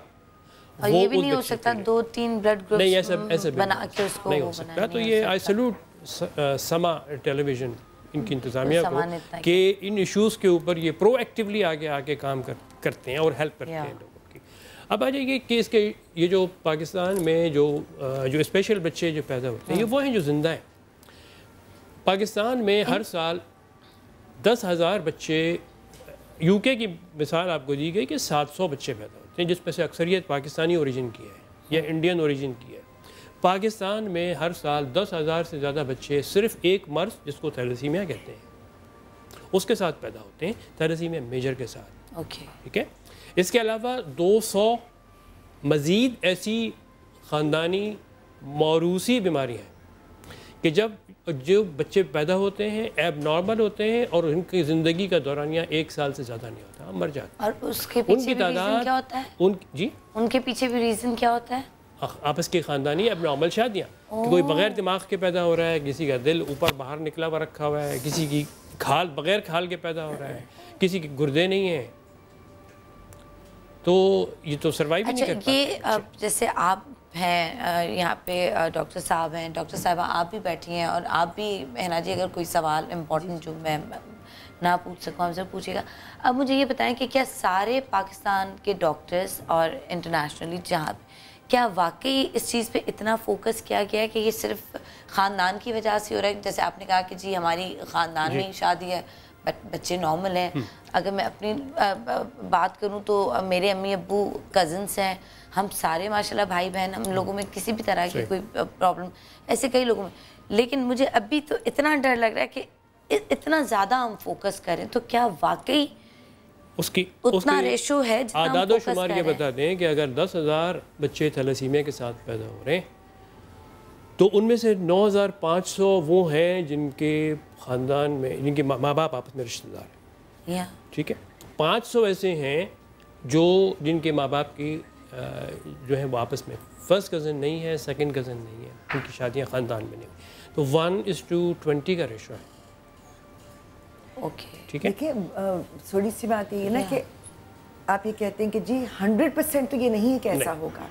और ये भी नहीं हो सकता 2-3 ब्लड ग्रुप्स नहीं, ऐसे बना के उसको नहीं हो सकता। तो ये आई सैल्यूट समा टेलीविजन, इनकी इंतज़ामिया को कि इन इश्यूज़ के ऊपर ये प्रोएक्टिवली आके काम करते हैं और हेल्प करते हैं लोगों की। अब आ जाइए कि इसके ये जो पाकिस्तान में जो स्पेशल बच्चे जो पैदा होते हैं, ये वो हैं जो ज़िंदा हैं। पाकिस्तान में हर साल 10,000 बच्चे, यूके की मिसाल आपको दी गई कि 700 बच्चे पैदा होते हैं, जिसमें से अक्सरियत पाकिस्तानी ओरिजिन की है या इंडियन ओरिजिन की है। पाकिस्तान में हर साल 10,000 से ज़्यादा बच्चे सिर्फ एक मर्ज जिसको थैलेसीमिया कहते हैं उसके साथ पैदा होते हैं, थैलेसीमिया मेजर के साथ। ओके, ठीक है। इसके अलावा 200 मज़ीद ऐसी ख़ानदानी मौरूसी बीमारी हैं कि जब जो बच्चे पैदा होते हैं एब नॉर्मल होते हैं और उनकी ज़िंदगी का दौरानिया 1 साल से ज़्यादा नहीं होता, मर जाते। और उसके पीछे भी रीज़न क्या होता है? उनके पीछे भी रीज़न क्या होता है? आपस की ख़ानदानी अब नॉर्मल शादियाँ, कि कोई बग़ैर दिमाग के पैदा हो रहा है, किसी का दिल ऊपर बाहर निकला हुआ रखा हुआ है, किसी की खाल बग़ैर खाल के पैदा हो रहा है, किसी के गुर्दे नहीं हैं, तो ये तो सर्वाइव नहीं कर पाते। ये जैसे आप हैं यहाँ पे, डॉक्टर साहब हैं, डॉक्टर साहबा आप भी बैठी हैं, और आप भी है ना जी, अगर कोई सवाल इम्पोर्टेंट जो मैं ना पूछ सकूँ हमसे पूछेगा। अब मुझे ये बताएं कि क्या सारे पाकिस्तान के डॉक्टर्स और इंटरनेशनली जहाँ, क्या वाकई इस चीज़ पे इतना फोकस किया गया है कि ये सिर्फ ख़ानदान की वजह से हो रहा है? जैसे आपने कहा कि जी हमारी ख़ानदान में ही शादी है, बच्चे नॉर्मल हैं। अगर मैं अपनी बात करूं तो मेरे अम्मी अब्बू कज़न्स हैं, हम सारे माशाल्लाह भाई बहन, हम लोगों में किसी भी तरह की कोई प्रॉब्लम, ऐसे कई लोगों में। लेकिन मुझे अभी तो इतना डर लग रहा है कि इतना ज़्यादा हम फोकस करें तो क्या वाकई उतना रेशो है? आदादो शुमार ये बता दें कि अगर 10,000 बच्चे थैलेसीमिया के साथ पैदा हो रहे हैं तो उनमें से 9,500 वो हैं जिनके ख़ानदान में, जिनके माँ बाप आपस में रिश्तेदार हैं, ठीक है। 500 ऐसे हैं जिनके माँ बाप की जो है वो आपस में फर्स्ट कज़न नहीं है, सेकंड कज़न नहीं है, उनकी शादियाँ ख़ानदान में नहीं हुई, तो 1:20 का रेशो है। ओके, ठीक है। देखिए थोड़ी सी बात ये ना कि आप ये कहते हैं कि जी 100% तो ये नहीं है कि ऐसा होगा,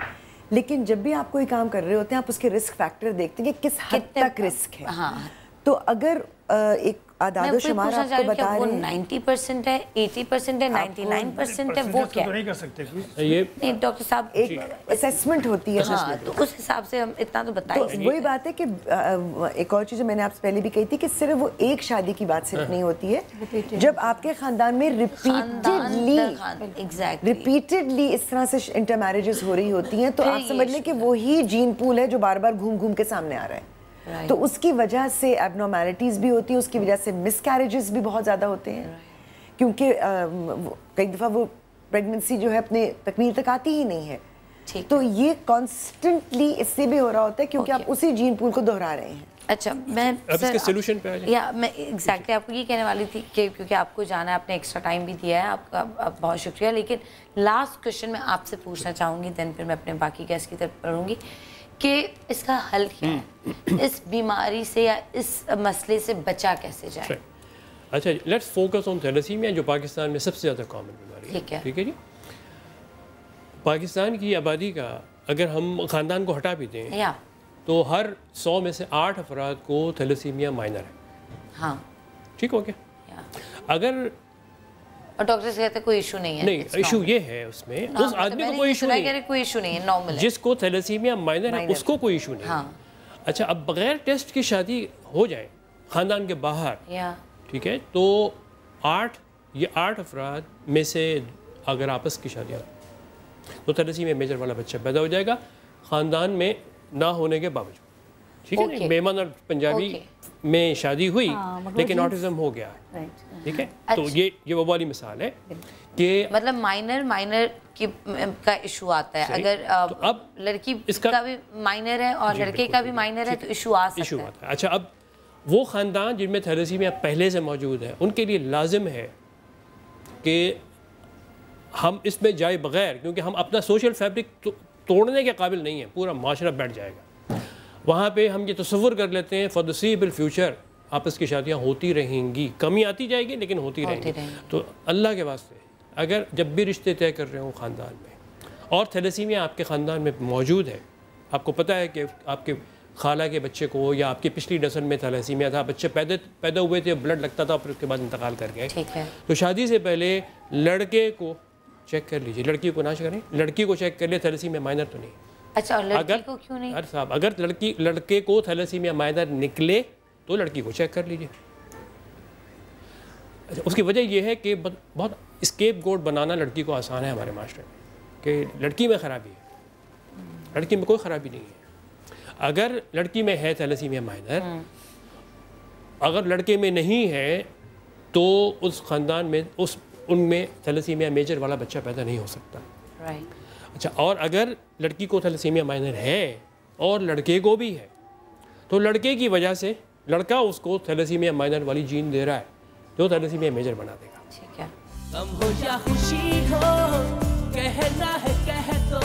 लेकिन जब भी आप कोई काम कर रहे होते हैं आप उसके रिस्क फैक्टर देखते हैं कि किस हद तक रिस्क है। हाँ। तो अगर एक आदादो शुमार आपको बता रहे हैं 90% है, 80% है, 99% है, वो क्या तो नहीं कर सकते ये नहीं डॉक्टर साहब, एक असेसमेंट होती है। हाँ, तो उस हिसाब से हम इतना तो बताइए। तो वही बात है कि एक और चीज़ मैंने आपसे पहले भी कही थी कि सिर्फ वो एक शादी की बात सिर्फ नहीं होती है, जब आपके खानदान में रिपीटेडली इस तरह से इंटर मैरिजेस हो रही होती हैं, तो आप समझ लें कि वही जीन पूल है जो बार बार घूम घूम के सामने आ रहा है। तो उसकी वजह से एबनॉर्मैलिटीज़ भी होती हैं, उसकी वजह से मिसकैरेजेस भी बहुत ज़्यादा होते हैं, क्योंकि कई दफ़ा वो प्रेगनेंसी जो है अपने तकमील तक आती ही नहीं है। तो ये कॉन्स्टेंटली इससे भी हो रहा होता है क्योंकि आप उसी जीन पूल को दोहरा रहे हैं। अच्छा, मैं इसके सॉल्यूशन पे आ जाए। या मैं एग्जैक्टली आपको ये कहने वाली थी कि क्योंकि आपको जाना है, आपने एक्स्ट्रा टाइम भी दिया है, आपका बहुत शुक्रिया। लेकिन लास्ट क्वेश्चन मैं आपसे पूछना चाहूँगी, देन फिर मैं अपने बाकी गेस्ट की तरफ पढ़ूँगी कि इसका हल क्या है, इस बीमारी से या इस मसले से बचा कैसे जाए। अच्छा, लेट्स फोकस ऑन थैलेसीमिया, जो पाकिस्तान में सबसे ज़्यादा कॉमन बीमारी है। ठीक है जी। पाकिस्तान की आबादी का अगर हम ख़ानदान को हटा भी दें तो हर 100 में से 8 अफराद को थैलेसीमिया माइनर है। हाँ, ठीक हो गया। अगर और डॉक्टर्स कहते हैं कोई इशू नहीं है। नहीं, इशू ये है उसमें उस आदमी को कोई इशू नहीं है, कोई इशू नहीं है, नॉर्मल है। जिसको थैलेसीमिया माइनर है उसको कोई इशू नहीं है। अच्छा, अब बगैर टेस्ट की शादी हो जाए खानदान के बाहर, ठीक है, तो 8 अफराद में से अगर आपस की शादियाँ तो थैलेसीमिया मेजर वाला बच्चा पैदा हो जाएगा खानदान में ना होने के बावजूद। ठीक है, मेमन और पंजाबी में शादी हुई लेकिन ऑटिज्म हो गया। ठीक है, तो ये वो वाली मिसाल है कि मतलब माइनर का इशू आता है। अगर तो अब लड़की का भी माइनर है और लड़के का भी माइनर है तो इशू आ सकता है। अच्छा, अब वो ख़ानदान जिनमें थैलेसीमिया पहले से मौजूद है उनके लिए लाजिम है कि हम इसमें जाए बगैर, क्योंकि हम अपना सोशल फैब्रिक तोड़ने के काबिल नहीं है, पूरा माशरा बैठ जाएगा वहाँ पे। हम ये तसव्वुर कर लेते हैं फॉर द फॉरसीएबल फ्यूचर आपस की शादियाँ होती रहेंगी, कमी आती जाएगी लेकिन होती रहेंगी। तो अल्लाह के वास्ते अगर जब भी रिश्ते तय कर रहे हो ख़ानदान में और थैलेसीमिया आपके ख़ानदान में मौजूद है, आपको पता है कि आपके खाला के बच्चे को या आपकी पिछली नस्ल में थैलेसीमिया था, बच्चे पैदा हुए थे, ब्लड लगता था, फिर उसके बाद इंतकाल कर गए, तो शादी से पहले लड़के को चेक कर लीजिए, लड़की को ना करें, लड़की को चेक कर ले थैलेसीमिया माइनर तो नहीं। अच्छा, और लड़की को क्यों नहीं? अरे साहब, अगर लड़के को थैलेसीमिया माइनर निकले तो लड़की को चेक कर लीजिए। अच्छा, उसकी वजह यह है कि बहुत स्केप गोट बनाना लड़की को आसान है हमारे माशरे में, कि लड़की में ख़राबी है। लड़की में कोई ख़राबी नहीं है। अगर लड़की में है थैलेसीमिया माइनर, अगर लड़के में नहीं है तो उस ख़ानदान में उनमें थैलेसीमिया मेजर वाला बच्चा पैदा नहीं हो सकता। अच्छा, और अगर लड़की को थैलेसीमिया माइनर है और लड़के को भी है तो लड़के की वजह से लड़का उसको थैलेसीमिया माइनर वाली जीन दे रहा है जो थैलेसीमिया मेजर बना देगा। ठीक है। गम हो या खुशी हो, कहना है कह दो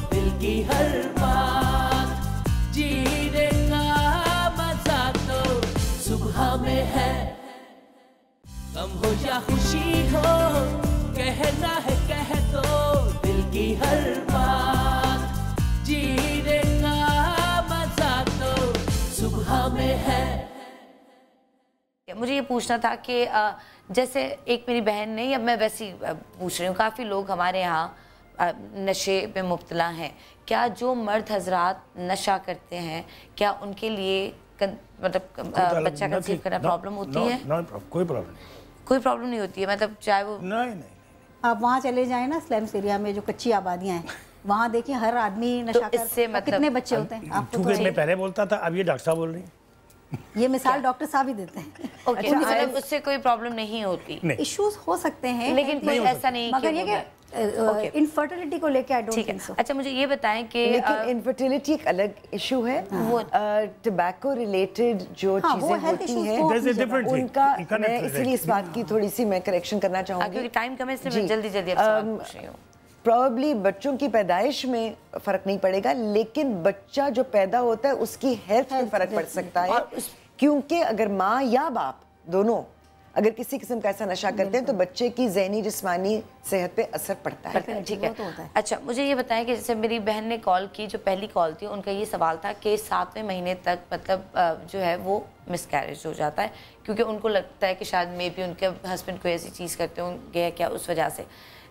दिल की हर बात, जीने का मजा तो सुबह में है। गम हो या खुशी हो, कहना है कह दो दिल की हर बात, जीने का मजा तो सुबह में है। मुझे ये पूछना था कि जैसे एक मेरी बहन ने, या मैं वैसे ही पूछ रही हूँ, काफ़ी लोग हमारे यहाँ नशे में मुब्तला हैं, क्या जो मर्द हजरात नशा करते हैं क्या उनके लिए मतलब बच्चा कंसीव करना प्रॉब्लम होती है? कोई प्रॉब्लम नहीं होती है, मतलब चाहे वो नहीं। आप वहाँ चले जाएं ना स्लम्स एरिया में जो कच्ची आबादियाँ हैं, वहाँ देखिए हर आदमी नशा तो इससे मतलब कितने बच्चे होते हैं। आपको तो मैं पहले बोलता था, अब ये डॉक्टर साहब बोल रही हैं। ये मिसाल डॉक्टर साहब ही देते हैं। ओके, मतलब उससे कोई प्रॉब्लम नहीं होती। इश्यूज हो सकते हैं लेकिन कोई ऐसा नहीं, मगर ये कि इनफर्टिलिटी को लेके आई डोंट थिंक सो। अच्छा, मुझे ये बताएं कि लेकिन इनफर्टिलिटी एक अलग इशू है, वो टबैको रिलेटेड जो चीजें होती हैं उनका, मैं इसीलिए इस बात की थोड़ी सी मैं करेक्शन करना चाहूँगी क्योंकि टाइम कम है, इसलिए मैं जल्दी जल्दी अब सवाल पूछ रही हूँ। प्रॉब्ली बच्चों की पैदाइश में फ़र्क नहीं पड़ेगा, लेकिन बच्चा जो पैदा होता है उसकी हेल्थ में फ़र्क पड़ सकता है, क्योंकि अगर माँ या बाप दोनों अगर किसी किस्म का ऐसा नशा करते हैं तो बच्चे की ज़हनी जिस्मानी सेहत पे असर पड़ता है। ठीक है। अच्छा, मुझे ये बताएं कि जैसे मेरी बहन ने कॉल की, जो पहली कॉल थी, उनका ये सवाल था कि 7वें महीने तक मतलब जो है वो मिसकैरेज हो जाता है, क्योंकि उनको लगता है कि शायद मे भी उनके हस्बैंड कोई ऐसी चीज़ करते होंगे क्या उस वजह से।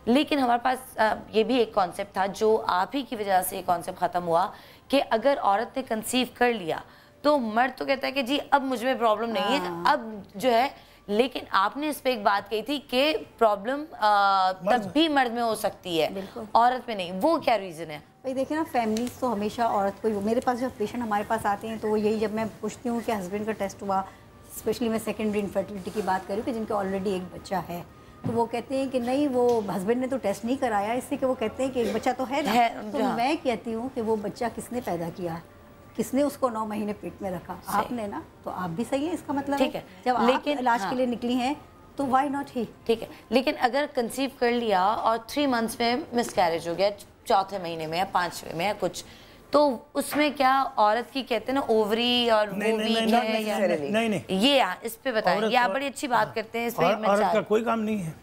लेकिन हमारे पास ये भी एक कॉन्सेप्ट था जो आप ही की वजह से ये कॉन्सेप्ट ख़त्म हुआ कि अगर औरत ने कंसीव कर लिया तो मर्द तो कहता है कि जी अब मुझ में प्रॉब्लम नहीं है, अब जो है, लेकिन आपने इस पे एक बात कही थी कि प्रॉब्लम तब भी मर्द में हो सकती है, औरत में नहीं। वो क्या रीज़न है? भाई देखिए ना, फैमिलीज तो हमेशा औरत को, मेरे पास जब पेशेंट हमारे पास आते हैं तो वो यही, जब मैं पूछती हूँ कि हस्बैंड का टेस्ट हुआ, स्पेशली मैं सेकेंडरी इनफर्टिलिटी की बात करूँ कि जिनके ऑलरेडी एक बच्चा है, तो वो कहते हैं कि नहीं, वो हस्बैंड ने तो टेस्ट नहीं कराया, इससे कि वो कहते हैं कि एक बच्चा तो है ना। तो मैं कहती हूँ कि वो बच्चा किसने पैदा किया, किसने उसको 9 महीने पेट में रखा? आपने ना। तो आप भी सही है, इसका मतलब ठीक है। जब आप इलाज के लिए निकली हैं तो व्हाई नॉट ही। ठीक है, लेकिन अगर कंसीव कर लिया और 3 मंथ्स में मिसकैरेज हो गया, 4थे महीने में या 5वें में या कुछ, तो उसमें क्या औरत की कहते हैं ना ओवरी और वो वीक है या नहीं, ये इस पे बताएं। ये आप बड़ी अच्छी बात करते हैं, इस पे औरत का कोई काम नहीं है।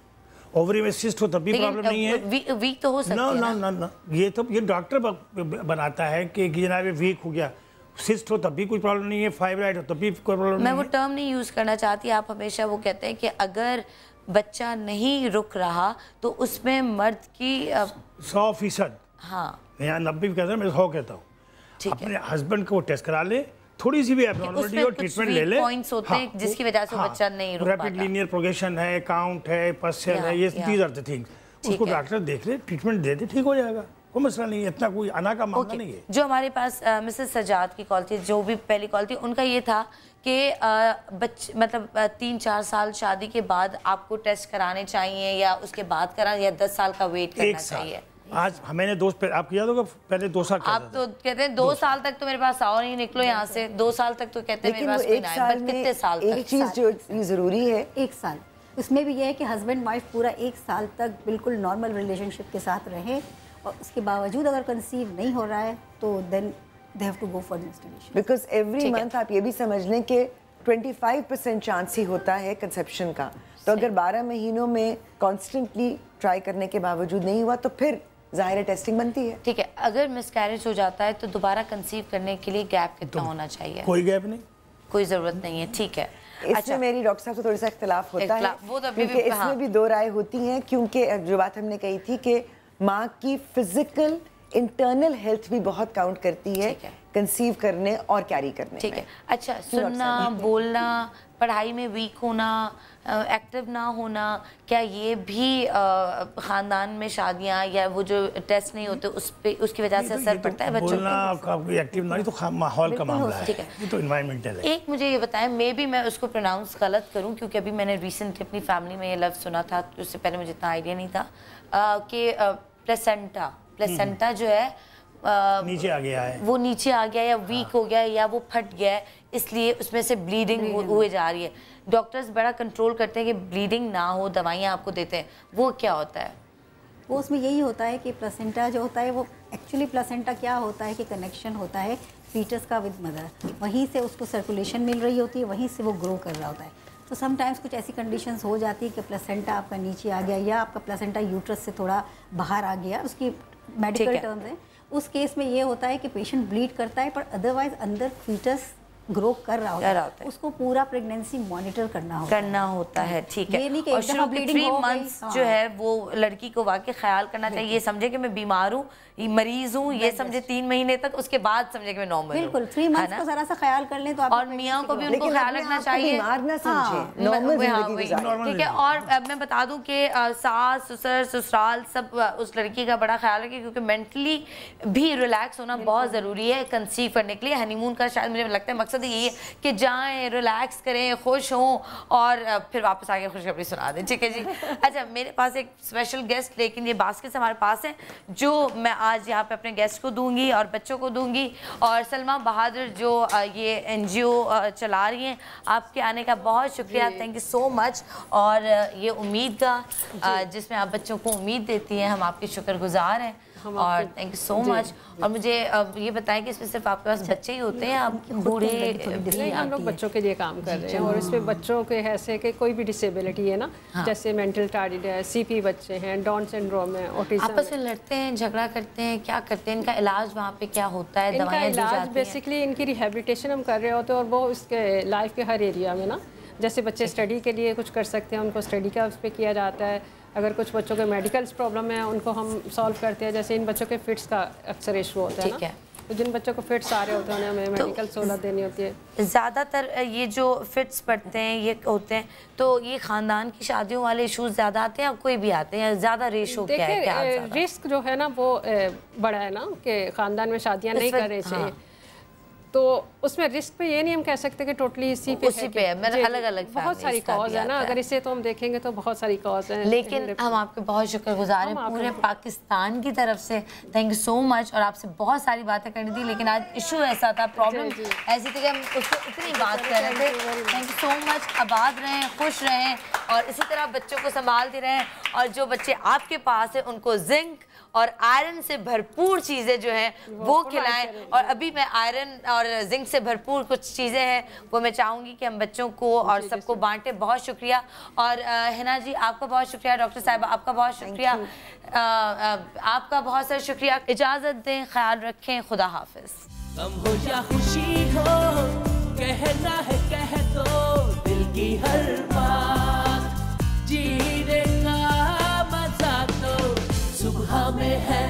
ओवरी में सिस्ट हो तब भी प्रॉब्लम नहीं है, वीक तो हो सकती है ना। ये तो ये डॉक्टर बनाता है कि जनाब वीक हो गया, सिस्ट हो तब भी कोई प्रॉब्लम नहीं है, फाइब्राइड हो तब भी कोई प्रॉब्लम नहीं है। मैं वो टर्म नहीं यूज करना चाहती, आप हमेशा वो कहते हैं कि अगर बच्चा नहीं रुक रहा तो उसमें मर्द की 100%, हाँ, यहाँ 90 भी कहता है, मैं 100 कहता हूँ। अपने हस्बैंड को टेस्ट करा ले, थोड़ी सी भी एब्नॉर्मलिटी हो, ट्रीटमेंट ले ले। पॉइंट्स होते हैं जिसकी वजह से बच्चा नहीं रुक पाता। रैपिड लीनियर प्रोग्रेशन है, काउंट है, पस्चर है, ये दीज आर द थिंग्स। उसको डॉक्टर देख ले, ट्रीटमेंट दे दे, ठीक हो जाएगा, कोई मसला नहीं है, इतना कोई आना का मामला नहीं है। जो हमारे पास मिसेस सजाद की कॉल थी, जो भी पहली कॉल थी, उनका ये था कि बच्चे मतलब 3-4 साल शादी के बाद आपको टेस्ट कराने चाहिए या उसके बाद कराना, या 10 साल का वेट करना चाहिए? आज मैंने दोस्त आप किया तो पहले 2 साल, आप तो कहते हैं 2 साल तक तो मेरे पास आओ, नहीं निकलो यहाँ से, 2 साल तक तो कहते हैं मेरे पास कोई ना आए, बट कितने साल तक? एक चीज जो जरूरी है, 1 साल, उसमें भी यह है कि हस्बैंड वाइफ पूरा 1 साल तक बिल्कुल नॉर्मल रिलेशनशिप के साथ रहे, और उसके बावजूद अगर कंसीव नहीं हो रहा है तो then they have to go for investigation. Because every month आप ये भी समझ लें कि 25% चांस ही होता है कंसेप्शन का। तो अगर 12 महीनों में कॉन्स्टेंटली ट्राई करने के बावजूद नहीं हुआ तो फिर ज़ाहिर है टेस्टिंग बनती है। ठीक है, अगर मिसकैरेज हो जाता है तो दोबारा कंसीव करने के लिए गैप कितना होना चाहिए? कोई गैप नहीं, कोई ज़रूरत नहीं है। ठीक है, इसमें मेरी डॉक्टर साहब से थोड़ा सा इख्तिलाफ होता है, क्योंकि इसमें भी 2 राय होती हैं, क्योंकि जो बात हमने कही थी कि माँ की फिजिकल इंटरनल हेल्थ भी बहुत काउंट करती है कंसीव करने और कैरी करने। ठीक है, अच्छा, सुनना, बोलना, पढ़ाई में वीक होना, एक्टिव ना होना, क्या ये भी खानदान में शादियां या वो जो टेस्ट नहीं होते उस पे उसकी वजह से असर पड़ता है बच्चों पे? एक्टिव नहीं तो माहौल का मामला है, ये तो एनवायरमेंटल है। एक मुझे ये बताएं, मे भी मैं उसको प्रोनाउंस गलत करूं, क्योंकि अभी मैंने रिसेंटली अपनी फैमिली में ये लफ्ज़ सुना था, उससे पहले मुझे इतना आइडिया नहीं था कि प्लेसेंटा जो है नीचे आ गया है, वो नीचे आ गया या वीक हो गया या वो फट गया है, इसलिए उसमें से ब्लीडिंग हुए जा रही है। डॉक्टर्स बड़ा कंट्रोल करते हैं कि ब्लीडिंग ना हो, दवाइयाँ आपको देते हैं, वो क्या होता है? वो उसमें यही होता है कि प्लेसेंटा जो होता है वो एक्चुअली प्लेसेंटा क्या होता है कि कनेक्शन होता है फीटस का विद मदर, वहीं से उसको सर्कुलेशन मिल रही होती है, वहीं से वो ग्रो कर रहा होता है। तो समटाइम्स कुछ ऐसी कंडीशंस हो जाती है कि प्लेसेंटा आपका नीचे आ गया या आपका प्लेसेंटा यूट्रस से थोड़ा बाहर आ गया, उसकी मेडिकल टर्म्स हैं। उस केस में ये होता है कि पेशेंट ब्लीड करता है, पर अदरवाइज अंदर फीटस ग्रो कर रहा होता है, उसको पूरा प्रेगनेंसी मॉनिटर करना होता है। ठीक है, और शुरू के 3 मंथ्स जो है वो लड़की को वाकई ख्याल करना चाहिए, ये समझे कि मैं बीमार हूँ, मरीज हूँ, ये समझे 3 महीने तक, उसके बाद समझे कि मैं नॉर्मल हूँ। बिल्कुल 3 मंथ्स को जरा सा ख्याल कर लें तो आप, और मियाँ को भी उनको ख्याल रखना चाहिए, ठीक है। और मैं बता दूं कि सास ससुर ससुराल सब उस लड़की का बड़ा ख्याल रखें, क्योंकि मेंटली भी रिलैक्स होना बहुत ज़रूरी है कंसीव करने के लिए। हनीमून का शायद मुझे लगता है मकसद यही है कि जाएं, रिलैक्स करें, खुश हों और फिर वापस आके खुशखबरी सुना दें, ठीक है जी। अच्छा, मेरे पास एक स्पेशल गेस्ट, लेकिन ये बास्केट्स हमारे पास हैं जो मैं आज यहाँ पे अपने गेस्ट को दूंगी और बच्चों को दूंगी, और सलमा बहादुर जो ये NGO चला रही हैं, आपके आने का बहुत शुक्रिया, थैंक यू सो मच। और ये उम्मीद का जिसमें आप बच्चों को उम्मीद देती हैं, हम आपके शुक्रगुजार हैं। और थैंक यू सो मच। और मुझे ये बताएं कि इसमें सिर्फ आपके पास बच्चे ही होते हैं, आप बूढ़े? नहीं, हम लोग बच्चों के लिए काम कर रहे हैं और इसमें बच्चों के ऐसे कि कोई भी डिसेबिलिटी है ना, जैसे मेंटल टार्डिड है, CP बच्चे हैं, डाउन सिंड्रोम है, ऑटिज्म। आपस में लड़ते हैं, झगड़ा करते हैं, क्या करते हैं? इनका इलाज वहाँ पे क्या होता है? दवाइयाँ दी जाती हैं? बेसिकली इनकी रिहेबिलिटेशन हम कर रहे होते हैं और वो इसके लाइफ के हर एरिया में ना, जैसे बच्चे स्टडी के लिए कुछ कर सकते हैं, उनको स्टडी का उस पर किया जाता है। अगर कुछ बच्चों के मेडिकल प्रॉब्लम है उनको हम सॉल्व करते हैं, जैसे इन बच्चों के फिट्स का अक्सर इशू होता है ना, तो जिन बच्चों को फिट्स आ रहे होते हैं हमें मेडिकल सहूलत देनी होती है। ज़्यादातर ये जो फिट्स पड़ते हैं ये होते हैं, तो ये ख़ानदान की शादियों वाले इशूज़ ज़्यादा आते हैं या कोई भी आते हैं? ज़्यादा रेशो क्या है? क्या रिस्क जो है ना वो बड़ा है ना कि ख़ानदान में शादियाँ नहीं करनी चाहिए, तो उसमें रिस्क पे ये नहीं हम कह सकते कि टोटली इसी पे है, मैंने अलग-अलग बहुत सारी कॉज है ना, अगर इसे तो हम देखेंगे तो बहुत सारी कॉज हैं। लेकिन हम आपके बहुत शुक्रगुजार हैं पूरे पाकिस्तान की तरफ से, थैंक यू सो मच। और आपसे बहुत सारी बातें करनी थी, लेकिन आज इशू ऐसा था, प्रॉब्लम ऐसी थी कि हम उसको इतनी बात कर रहे थे। Thank you so much. आबाद रहें, खुश रहें और इसी तरह बच्चों को संभालते रहें, और जो बच्चे आपके पास हैं उनको जिंक और आयरन से भरपूर चीज़ें जो हैं वो खिलाएं। और अभी मैं आयरन और जिंक से भरपूर कुछ चीज़ें हैं वो मैं चाहूँगी कि हम बच्चों को और सबको बांटें। बहुत शुक्रिया। और हिना जी आपका बहुत शुक्रिया, डॉक्टर साहिबा आपका बहुत शुक्रिया, आपका बहुत सारा शुक्रिया। इजाज़त दें, ख्याल रखें, खुदा हाफिज़। गम हो या खुशी हो, कहना है कह दो दिल की हर बात, जीने का मजा तो सुबह में है।